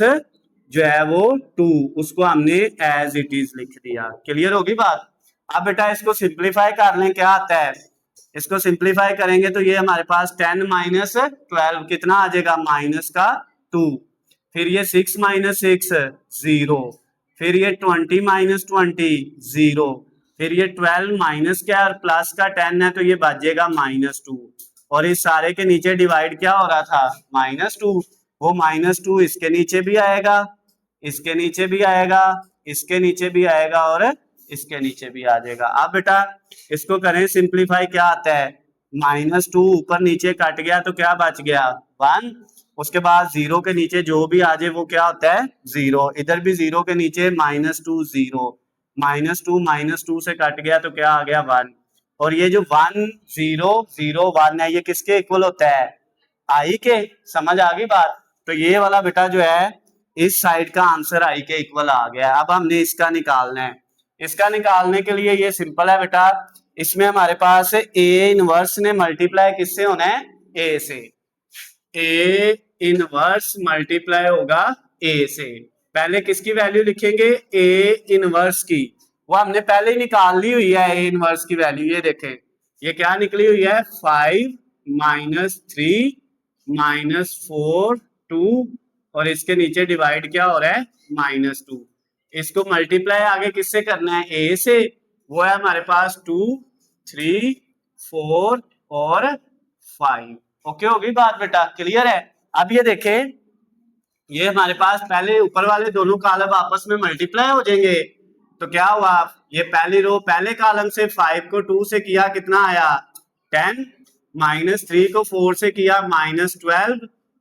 जो है वो 2, उसको हमने एज इट इज लिख दिया। क्लियर होगी बात। अब बेटा इसको सिंप्लीफाई कर लें, क्या आता है, इसको सिंप्लीफाई करेंगे तो ये हमारे पास 10 -12 कितना आ जाएगा, -2। फिर ये 6 -6 0, फिर ये 20 -20 0, फिर ये 12 माइनस क्या और प्लस का 10 है तो ये बच जाएगा -2। और इस सारे के नीचे डिवाइड क्या हो रहा था, -2। वो -2 इसके नीचे भी आएगा, इसके नीचे भी आएगा, इसके नीचे भी आएगा और इसके नीचे भी आ जाएगा। अब बेटा इसको करें सिंप्लीफाई, क्या आता है, -2 ऊपर नीचे कट गया तो क्या बच गया 1। उसके बाद 0 के नीचे जो भी आ जाए वो क्या होता है 0, इधर भी 0 के नीचे -2 0, -2 -2 से कट गया तो क्या आ गया 1। और ये जो 1 0 0 1 है ये किसके इक्वल होता है, आई के। समझ आ गई बात। तो ये वाला बेटा जो है इस साइड का आंसर आई के इक्वल आ गया। अब हमने इसका निकालना है। इसका निकालने के लिए ये सिंपल है बेटा, इसमें हमारे पास ए इनवर्स ने मल्टीप्लाई किससे होना है, ए से। ए इनवर्स मल्टीप्लाई होगा ए से। पहले किसकी वैल्यू लिखेंगे, ए इनवर्स की। वो हमने पहले ही निकाल ली हुई है ए इनवर्स की वैल्यू। ये देखें, ये क्या निकली हुई है, 5 -3 -4 2, और इसके नीचे डिवाइड क्या हो रहा है, -2। इसको मल्टीप्लाई आगे किससे करना है, ए से, वो है हमारे पास 2 3 4 और 5। ओके होगी बात बेटा, क्लियर है। अब ये देखें, ये हमारे पास पहले ऊपर वाले दोनों कॉलम आपस में मल्टीप्लाई हो जाएंगे, तो क्या हुआ, ये पहली रो पहले कॉलम से 5 को 2 से किया कितना आया 10, -3 को 4 से किया -12,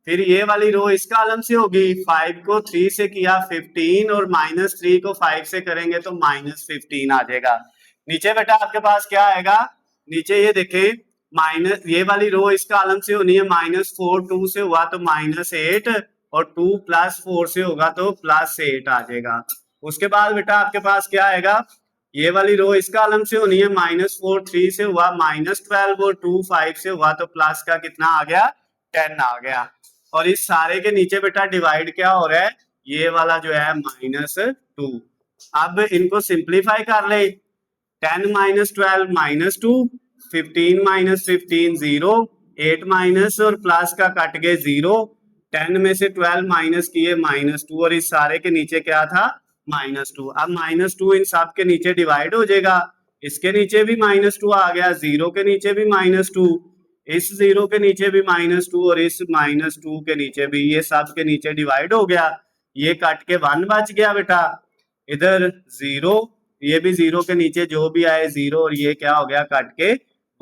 फिर ये वाली रो इस कॉलम से होगी, 5 को 3 से किया 15, और -3 को 5 से करेंगे तो -15 आ जाएगा। नीचे बेटा आपके पास क्या आएगा, नीचे ये देखें, माइनस ये वाली रो इस कॉलम से होनी है, -4 2 से हुआ तो -8, और 2 + 4 से होगा तो +8 आ जाएगा। उसके बाद बेटा आपके पास क्या आएगा, ये वाली रो इस कॉलम से होनी है, -4 3 से हुआ -12, और 2 5 से हुआ तो प्लस का कितना आ गया 10 आ गया। और इस सारे के नीचे बेटा डिवाइड क्या हो रहा है, ये वाला जो है -2। अब इनको सिंप्लीफाई कर ले, 10 - 12 -2, 15 - 15 0, 8 माइनस और प्लस का कट गए 0, 10 में से 12 माइनस किए -2, और इस सारे के नीचे क्या था -2। अब -2 इन सब के नीचे डिवाइड हो जाएगा, इसके नीचे भी -2 आ गया, 0 के नीचे भी -2, इस 0 के नीचे भी -2, और इस -2 के नीचे भी, ये सब के नीचे डिवाइड हो गया, ये कट के 1 बच गया बेटा, इधर 0, ये भी 0 के नीचे जो भी आए 0, और ये क्या हो गया कट के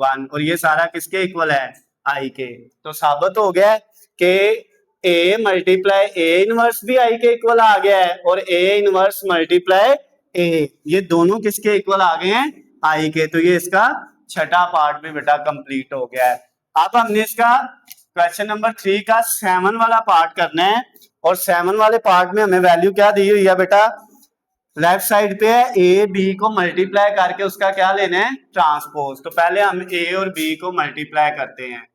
1, और ये सारा किसके इक्वल है, आई के। तो साबित हो गया कि ए मल्टीप्लाई ए इनवर्स भी आई के इक्वल आ गया है, और ए इनवर्स मल्टीप्लाई ए, ये दोनों किसके इक्वल आ गए हैं, आई के। तो ये इसका छठा पार्ट भी बेटा कंप्लीट हो गया है। अब हमने इसका क्वेश्चन नंबर 3 का 7 वाला पार्ट करना है, और 7 वाले पार्ट में हमें वैल्यू क्या दी हुई है बेटा, लेफ्ट साइड पे है, ए बी को मल्टीप्लाई करके उसका क्या लेना है, ट्रांसपोज। तो पहले हम ए और बी को मल्टीप्लाई करते हैं,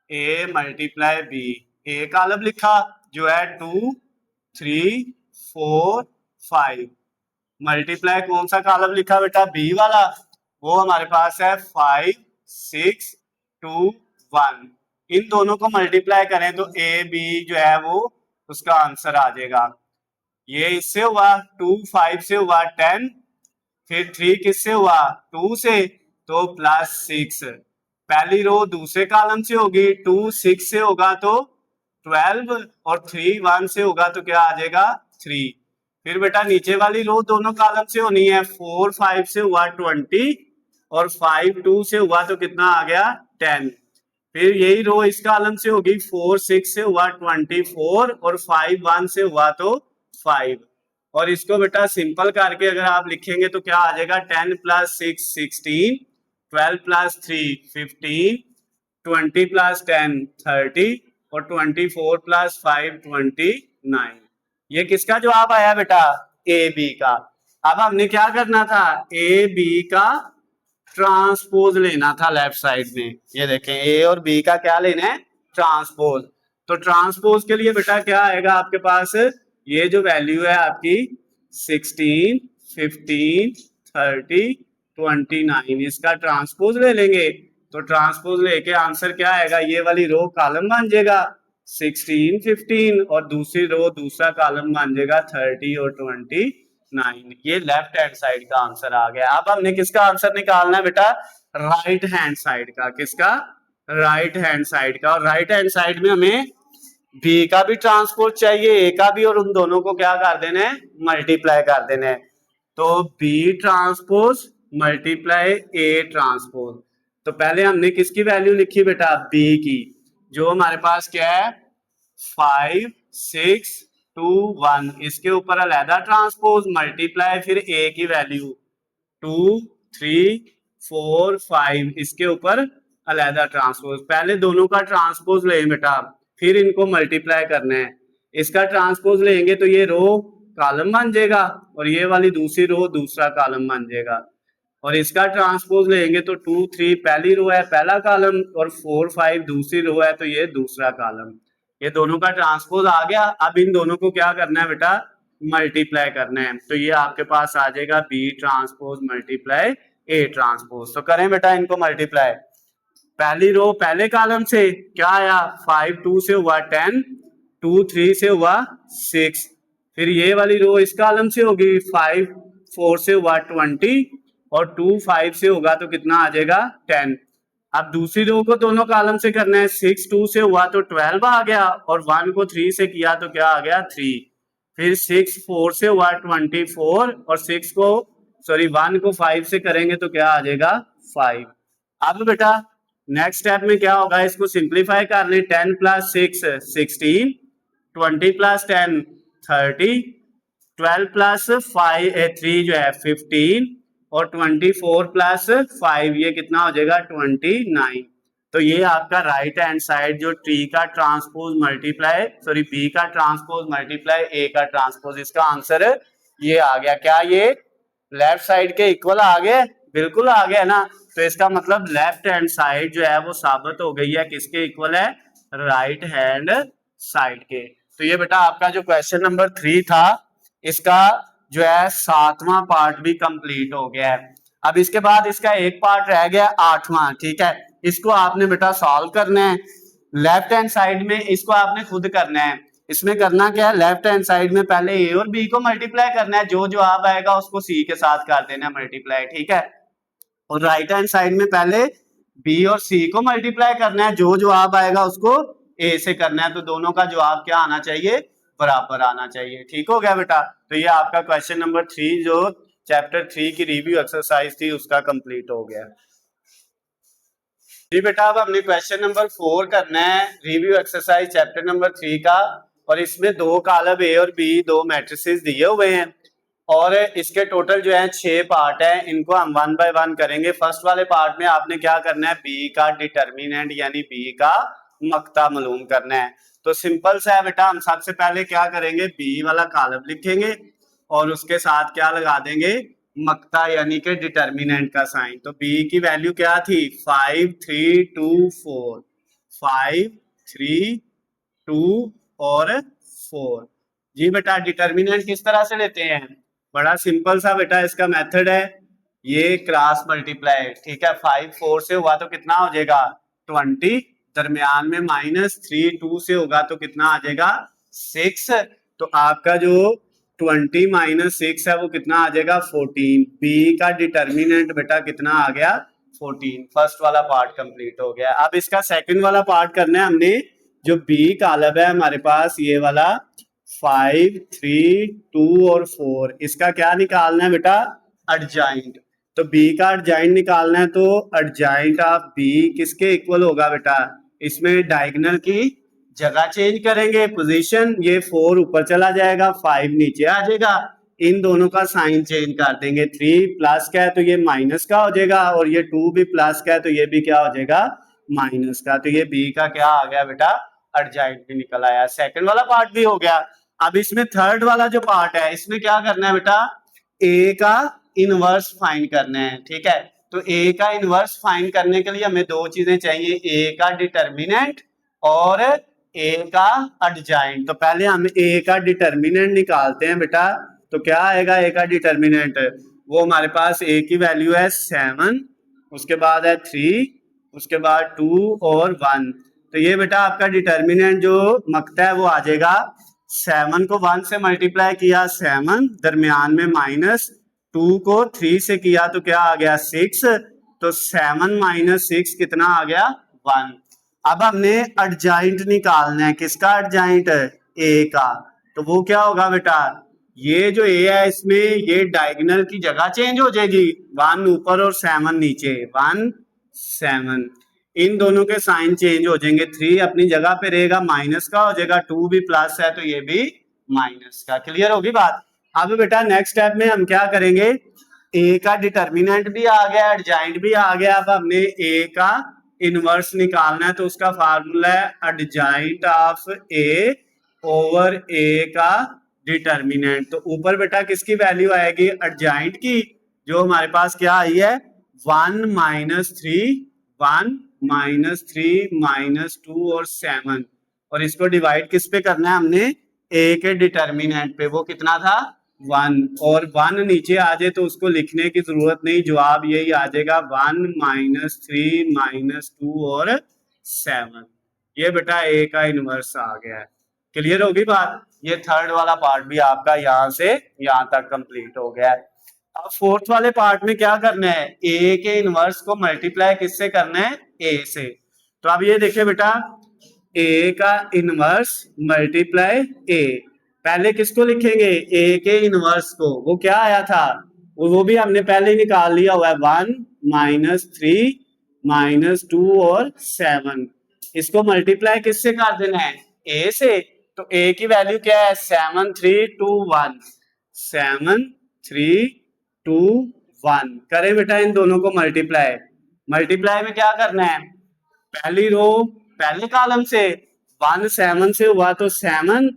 A multiply B, A column लिखा जो है 2 3 4 5, मल्टीप्लाई कौन सा कॉलम लिखा बेटा, बी वाला, वो हमारे पास है 5 6 2 1। इन दोनों को मल्टीप्लाई करें तो ए बी जो है वो उसका आंसर आ जाएगा। ये इससे हुआ 2 5 से हुआ 10, फिर 3 किससे हुआ 2 से, तो +6। पहली रो दूसरे कॉलम से होगी, 2 6 से होगा तो 12, और 3 1 से होगा तो क्या आ जाएगा 3। फिर बेटा नीचे वाली रो दोनों कॉलम से होनी है, 4 5 से हुआ 20, और 5 2 से हुआ तो कितना आ गया 10। फिर यही रो इस कॉलम से होगी, 4 6 से हुआ 24, और 5 1 से हुआ तो 5। और इसको बेटा सिंपल करके अगर आप लिखेंगे तो क्या आ जाएगा, 10 + 6 16, 12 + 3 15, 20 + 10 30, और 24 + 5 29। ये किसका जवाब आया बेटा, ए बी का। अब हमने क्या करना था, ए बी का ट्रांसपोज लेना था लेफ्ट साइड में। ये देखें, ए और बी का क्या लेना है, ट्रांसपोज। तो ट्रांसपोज के लिए बेटा क्या आएगा आपके पास, ये जो वैल्यू है आपकी 16 15 30 29, इसका ट्रांसपोज ले लेंगे, तो ट्रांसपोज लेके आंसर क्या आएगा, ये वाली रो कॉलम बन जाएगा 16 15, और दूसरी रो दूसरा कॉलम बन जाएगा 30 और 29। ये लेफ्ट हैंड साइड का आंसर आ गया। अब हमने किसका आंसर निकालना है बेटा, राइट हैंड साइड का। किसका, राइट हैंड साइड का। और राइट हैंड साइड में हमें बी का भी ट्रांसपोज चाहिए, ए का भी, और उन दोनों को क्या कर देना है, मल्टीप्लाई कर देना है। तो B transpose multiply A transpose. तो पहले हमने किसकी वैल्यू लिखी बेटा, बी की, जो हमारे पास क्या है 5 6 2 1, इसके ऊपर अलहदा ट्रांसपोज मल्टीप्लाई फिर ए की वैल्यू 2 3 4 5, इसके ऊपर अलहदा ट्रांसपोज। पहले दोनों का ट्रांसपोज लें बेटा, फिर इनको मल्टीप्लाई करना है। इसका ट्रांसपोज लेंगे तो ये रो कॉलम बन जाएगा, और ये वाली दूसरी रो दूसरा कॉलम बन जाएगा। और इसका ट्रांसपोज लेंगे तो 2 3 पहली रो है पहला कॉलम, और 4 5 दूसरी रो है तो ये दूसरा कॉलम। ये दोनों का ट्रांसपोज आ गया। अब इन दोनों को क्या करना है बेटा, मल्टीप्लाई करना है, तो ये आपके पास आ जाएगा B transpose multiply A transpose. तो करें बेटा इनको मल्टीप्लाई। पहली रो पहले कॉलम से क्या आया 5 2 से हुआ 10, 2 3 से हुआ 6, फिर ये वाली रो इस कॉलम से होगी 5 4 से हुआ 20 और 2 5 से होगा तो कितना आ जाएगा 10। अब दूसरी रो को दोनों कॉलम से करना है, 6 2 से हुआ तो 12 आ गया और 1 को 3 से किया तो क्या आ गया 3, फिर 6 4 से हुआ 24 और 6 को सॉरी 1 को 5 से करेंगे तो क्या आ जाएगा 5। अब बेटा नेक्स्ट स्टेप में क्या होगा, इसको सिंप्लीफाई कर लें, 10 प्लस 6 16, 20 प्लस 10 30, 12 प्लस 3 जो है 15 और 24 प्लस 5 ये कितना हो जाएगा 29। तो ये आपका राइट हैंड साइड जो टी का ट्रांसपोज मल्टीप्लाई सॉरी बी का ट्रांसपोज मल्टीप्लाई ए का ट्रांसपोज, इसका आंसर ये आ गया। क्या ये लेफ्ट साइड के इक्वल आ गए? बिल्कुल आ गया ना। तो इसका मतलब लेफ्ट हैंड साइड जो है वो साबित हो गई है किसके इक्वल है, राइट हैंड साइड के। तो ये बेटा आपका जो क्वेश्चन नंबर 3 था इसका जो है 7वां पार्ट भी कंप्लीट हो गया है। अब इसके बाद इसका एक पार्ट रह गया 8वां, ठीक है। इसको आपने बेटा सॉल्व करना है। लेफ्ट हैंड साइड में इसको आपने खुद करना है। इसमें करना क्या है, लेफ्ट हैंड साइड में पहले ए और बी को मल्टीप्लाई करना है, जो जवाब आएगा उसको सी के साथ कर देना है मल्टीप्लाई, ठीक है। और राइट हैंड साइड में पहले बी और सी को मल्टीप्लाई करना है, जो जवाब आएगा उसको ए से करना है। तो दोनों का जवाब क्या आना चाहिए, बराबर आना चाहिए। ठीक हो गया बेटा। तो ये आपका क्वेश्चन नंबर 3 जो चैप्टर 3 की रिव्यू एक्सरसाइज थी उसका कंप्लीट हो गया। जी बेटा अब हमने क्वेश्चन नंबर 4 करना है, रिव्यू एक्सरसाइज चैप्टर नंबर 3 का। और इसमें 2 कॉलम ए और बी 2 मैट्रिसेस दिए हुए हैं और इसके टोटल जो है 6 पार्ट है। इनको हम 1 बाय 1 करेंगे। फर्स्ट वाले पार्ट में आपने क्या करना है, बी का डिटर्मिनेंट यानी बी का मक्ता मालूम करना है। तो सिंपल सा है बेटा, हम सबसे पहले क्या करेंगे, बी वाला कॉलम लिखेंगे और उसके साथ क्या लगा देंगे, मक्ता यानी कि डिटर्मिनेंट का साइन। तो बी की वैल्यू क्या थी 5 3 2 4, 5 3 2 और 4। जी बेटा डिटर्मिनेंट किस तरह से लेते हैं, बड़ा सिंपल सा बेटा इसका मेथड है, ये क्रॉस मल्टीप्लाई, ठीक है। 5 4 से हुआ तो कितना हो जाएगा 20, दरमियान में -3 2 से होगा तो कितना आ जाएगा 6। तो आपका जो 20 - 6 है वो कितना आ जाएगा 14। बी का डिटर्मिनेंट बेटा कितना आ गया 14। फर्स्ट वाला पार्ट कंप्लीट हो गया। अब इसका सेकंड वाला पार्ट करना है हमने। जो बी कॉलम है हमारे पास ये वाला 5 3 2 और 4, इसका क्या निकालना है बेटा, एडजॉइंट। तो बी का एडजॉइंट निकालना है, तो एडजॉइंट ऑफ बी किसके इक्वल होगा बेटा, इसमें डायगोनल की जगह चेंज करेंगे, पोजीशन, ये 4 ऊपर चला जाएगा 5 नीचे आ जाएगा, इन दोनों का साइन चेंज कर देंगे। 3 प्लस का है तो ये माइनस का हो जाएगा और ये 2 भी प्लस का है तो ये भी क्या हो जाएगा माइनस का। तो ये बी का क्या आ गया बेटा, एडजॉइंट भी निकल आया। सेकंड वाला पार्ट भी हो गया। अब इसमें थर्ड वाला जो पार्ट है इसमें क्या करना है बेटा, ए का इनवर्स फाइंड करना है, ठीक है। तो ए का इनवर्स फाइंड करने के लिए हमें 2 चीजें चाहिए, ए का डिटर्मिनेंट और ए का एडजॉइंट। तो पहले हम ए का डिटर्मिनेंट निकालते हैं बेटा। तो क्या आएगा ए का डिटर्मिनेंट, वो हमारे पास ए की वैल्यू है 7, उसके बाद है 3, उसके बाद 2 और 1। तो ये बेटा आपका डिटर्मिनेंट जो मकता है वो आ जाएगा 7 को 1 से मल्टीप्लाई किया 7, दरमियान में -2 को 3 से किया तो क्या आ गया 6। तो 7 - 6 कितना आ गया 1। अब हमने एडजॉइंट निकालना है, किसका एडजॉइंट, ए का। तो वो क्या होगा बेटा, ये जो ए है इसमें ये डायगोनल की जगह चेंज हो जाएगी, 1 ऊपर और 7 नीचे, 1 7, इन दोनों के साइन चेंज हो जाएंगे। 3 अपनी जगह पे रहेगा, माइनस का हो जाएगा, 2 भी प्लस है तो ये भी माइनस का। क्लियर होगी बात। अब बेटा नेक्स्ट स्टेप में हम क्या करेंगे, ए का डिटर्मिनेंट भी आ गया, एडजॉइंट भी आ गया। अब हमने ए का इनवर्स निकालना है, तो उसका फार्मूला है एडजॉइंट ऑफ ए ओवर ए का डिटर्मिनेंट। तो ऊपर बेटा किसकी वैल्यू आएगी, एडजॉइंट की, जो हमारे पास क्या आई है 1 - 3, 1 - 3 - 2 और 7, और इसको डिवाइड किस पे करना है हमने, ए के डिटर्मिनेंट पे, वो कितना था 1, और 1 नीचे आ जाए तो उसको लिखने की जरूरत नहीं, जवाब यही आ जाएगा 1 -3 -2 और 7। ये बेटा ए का इनवर्स आ गया है। क्लियर होगी बात। ये थर्ड वाला पार्ट भी आपका यहाँ से यहाँ तक कंप्लीट हो गया है। अब फोर्थ वाले पार्ट में क्या करना है, ए के इनवर्स को मल्टीप्लाई किससे करना है, ए से। तो अब ये देखिए बेटा, ए का इनवर्स मल्टीप्लाई ए, पहले किसको लिखेंगे, ए के इनवर्स को, वो क्या आया था, वो भी हमने पहले निकाल लिया हुआ है, 1 -3 -2 और 7। इसको मल्टीप्लाई किससे कर देना है, ए से। तो ए की वैल्यू क्या है, 7 3 2 1, 7 3 2 1। करें बेटा इन दोनों को मल्टीप्लाई। मल्टीप्लाई में क्या करना है, पहली रो पहले कॉलम से, 1 7 से हुआ तो 7,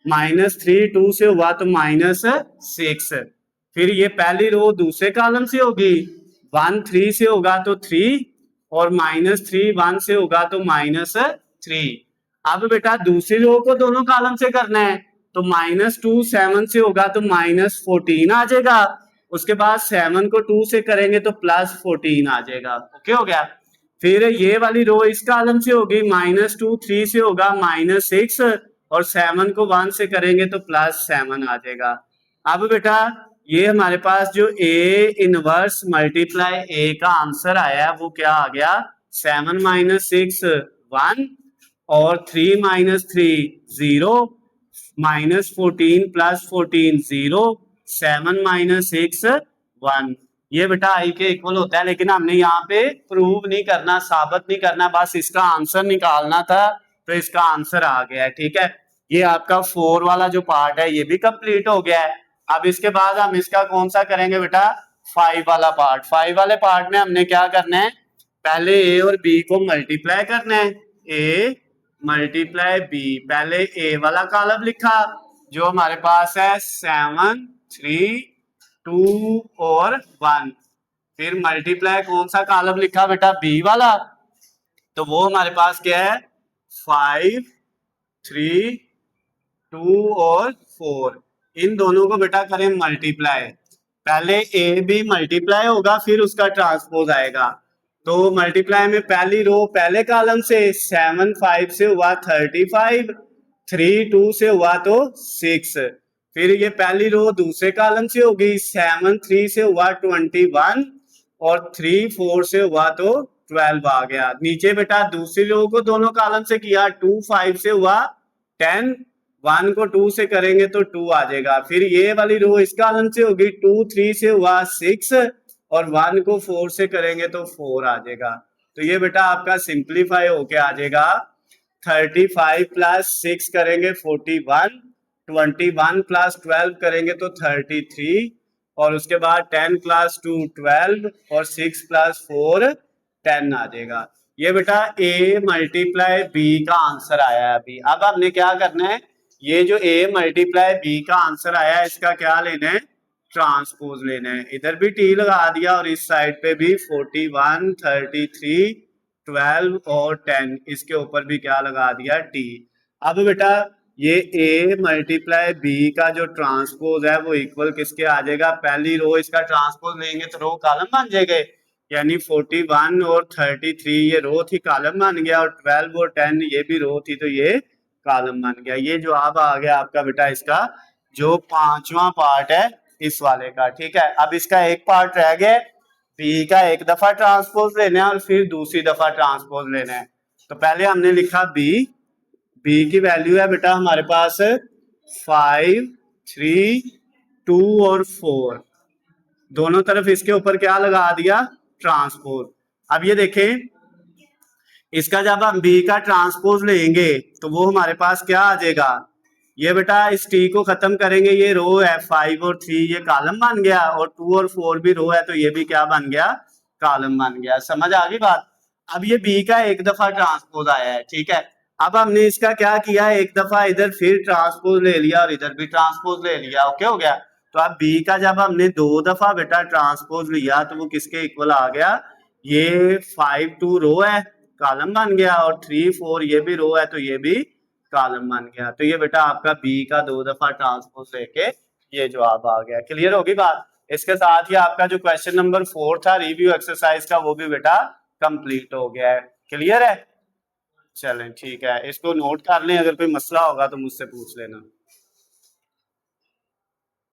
-3 2 से हुआ तो -6। फिर ये पहली रो दूसरे कॉलम से होगी, 1 3 से होगा तो 3, और -3 1 से होगा तो -3। अब बेटा दूसरी रो को दोनों कॉलम से करना है, तो -2 7 से होगा तो -14 आ जाएगा। उसके बाद 7 को 2 से करेंगे तो +14 आ जाएगा। ओके हो गया। फिर ये वाली रो इस कॉलम से होगी, -2 3 से होगा -6, और 7 को 1 से करेंगे तो +7 आ जाएगा। अब बेटा ये हमारे पास जो ए इनवर्स मल्टीप्लाई ए का आंसर आया है वो क्या आ गया, 7 -6 1, और 3 -3 0, -14 +14 0, 7 -6 1। ये बेटा आई के इक्वल होता है, लेकिन हमने यहाँ पे प्रूव नहीं करना, साबित नहीं करना, बस इसका आंसर निकालना था, तो इसका आंसर आ गया है। ठीक है, ये आपका 4 वाला जो पार्ट है ये भी कंप्लीट हो गया है। अब इसके बाद हम इसका कौन सा करेंगे बेटा, 5 वाला पार्ट। 5 वाले पार्ट में हमने क्या करना है, पहले ए और बी को मल्टीप्लाई करना है, ए मल्टीप्लाई बी। पहले ए वाला कॉलम लिखा जो हमारे पास है 7 3 2 और 1, फिर मल्टीप्लाई कौन सा कॉलम लिखा बेटा, बी वाला, तो वो हमारे पास क्या है 5 3 2 और 4। इन दोनों को बेटा करें मल्टीप्लाई, पहले ए बी मल्टीप्लाई होगा फिर उसका ट्रांसपोज आएगा। तो मल्टीप्लाई में पहली रो पहले कॉलम से, 7 5 से हुआ 35, 3 2 से हुआ तो 6। फिर ये पहली रो दूसरे कॉलम से होगी, 7 3 से हुआ 21, और 3 4 से हुआ तो 12 आ गया। नीचे बेटा दूसरी रो को दोनों कॉलम से किया, 2 5 से हुआ 10, 1 को 2 से करेंगे तो 2 आ जाएगा। फिर ये वाली रो इस कॉलम से होगी, 2 3 से हुआ 6, और 1 को 4 से करेंगे तो 4 आ जाएगा। तो ये बेटा आपका सिंप्लीफाई होके आ जाएगा, 35 + 6 करेंगे 41, 21 + 12 करेंगे तो 33, और उसके बाद 10 + 2 12, और 6 + 4 10 आ जाएगा। ये बेटा a मल्टीप्लाई b का आंसर आया है अभी। अब हमने क्या करना है, ये जो a मल्टीप्लाई b का आंसर आया है इसका क्या लेना है, ट्रांसपोज लेना है। इधर भी t लगा दिया और इस साइड पे भी 41 33 12 और 10, इसके ऊपर भी क्या लगा दिया t। अब बेटा ये a मल्टीप्लाई b का जो ट्रांसपोज है वो इक्वल किसके आ जाएगा, पहली रो इसका ट्रांसपोज लेंगे तो रो कॉलम बन जाएगा, यानी 41 और 33 ये रो थी कॉलम बन गया, और 12 और 10 ये भी रो थी तो ये कॉलम बन गया। ये जो अब आ गया आपका बेटा इसका जो 5वां पार्ट है इस वाले का। ठीक है, अब इसका एक पार्ट रह गया, बी का एक दफा ट्रांसपोज लेना है और फिर दूसरी दफा ट्रांसपोज लेना है। तो पहले हमने लिखा बी, बी की वैल्यू है बेटा हमारे पास 5 3 2 और 4, दोनों तरफ इसके ऊपर क्या लगा दिया, ट्रांसपोज। अब ये देखें इसका जब हम बी का ट्रांसपोज लेंगे तो वो हमारे पास क्या आ जाएगा, ये बेटा इस टी को खत्म करेंगे, ये रो है 5 और 3 ये कॉलम बन गया, और 2 और 4 भी रो है तो ये भी क्या बन गया, कॉलम बन गया। समझ आ गई बात। अब ये बी का एक दफा ट्रांसपोज आया है। ठीक है, अब हमने इसका क्या किया, एक दफा इधर फिर ट्रांसपोज ले लिया और इधर भी ट्रांसपोज ले लिया। ओके हो गया। तो अब बी का जब हमने 2 दफा बेटा ट्रांसपोज लिया तो वो किसके इक्वल आ गया, ये 5 2 रो है कॉलम बन गया, और 3 4 ये भी रो है तो ये भी कॉलम बन गया। तो ये बेटा आपका बी का 2 दफा ट्रांसपोज लेके ये जवाब आ गया। क्लियर होगी बात। इसके साथ ही आपका जो क्वेश्चन नंबर 4 था रिव्यू एक्सरसाइज का वो भी बेटा कंप्लीट हो गया है। क्लियर है। चलें ठीक है, इसको नोट कर लें, अगर कोई मसला होगा तो मुझसे पूछ लेना।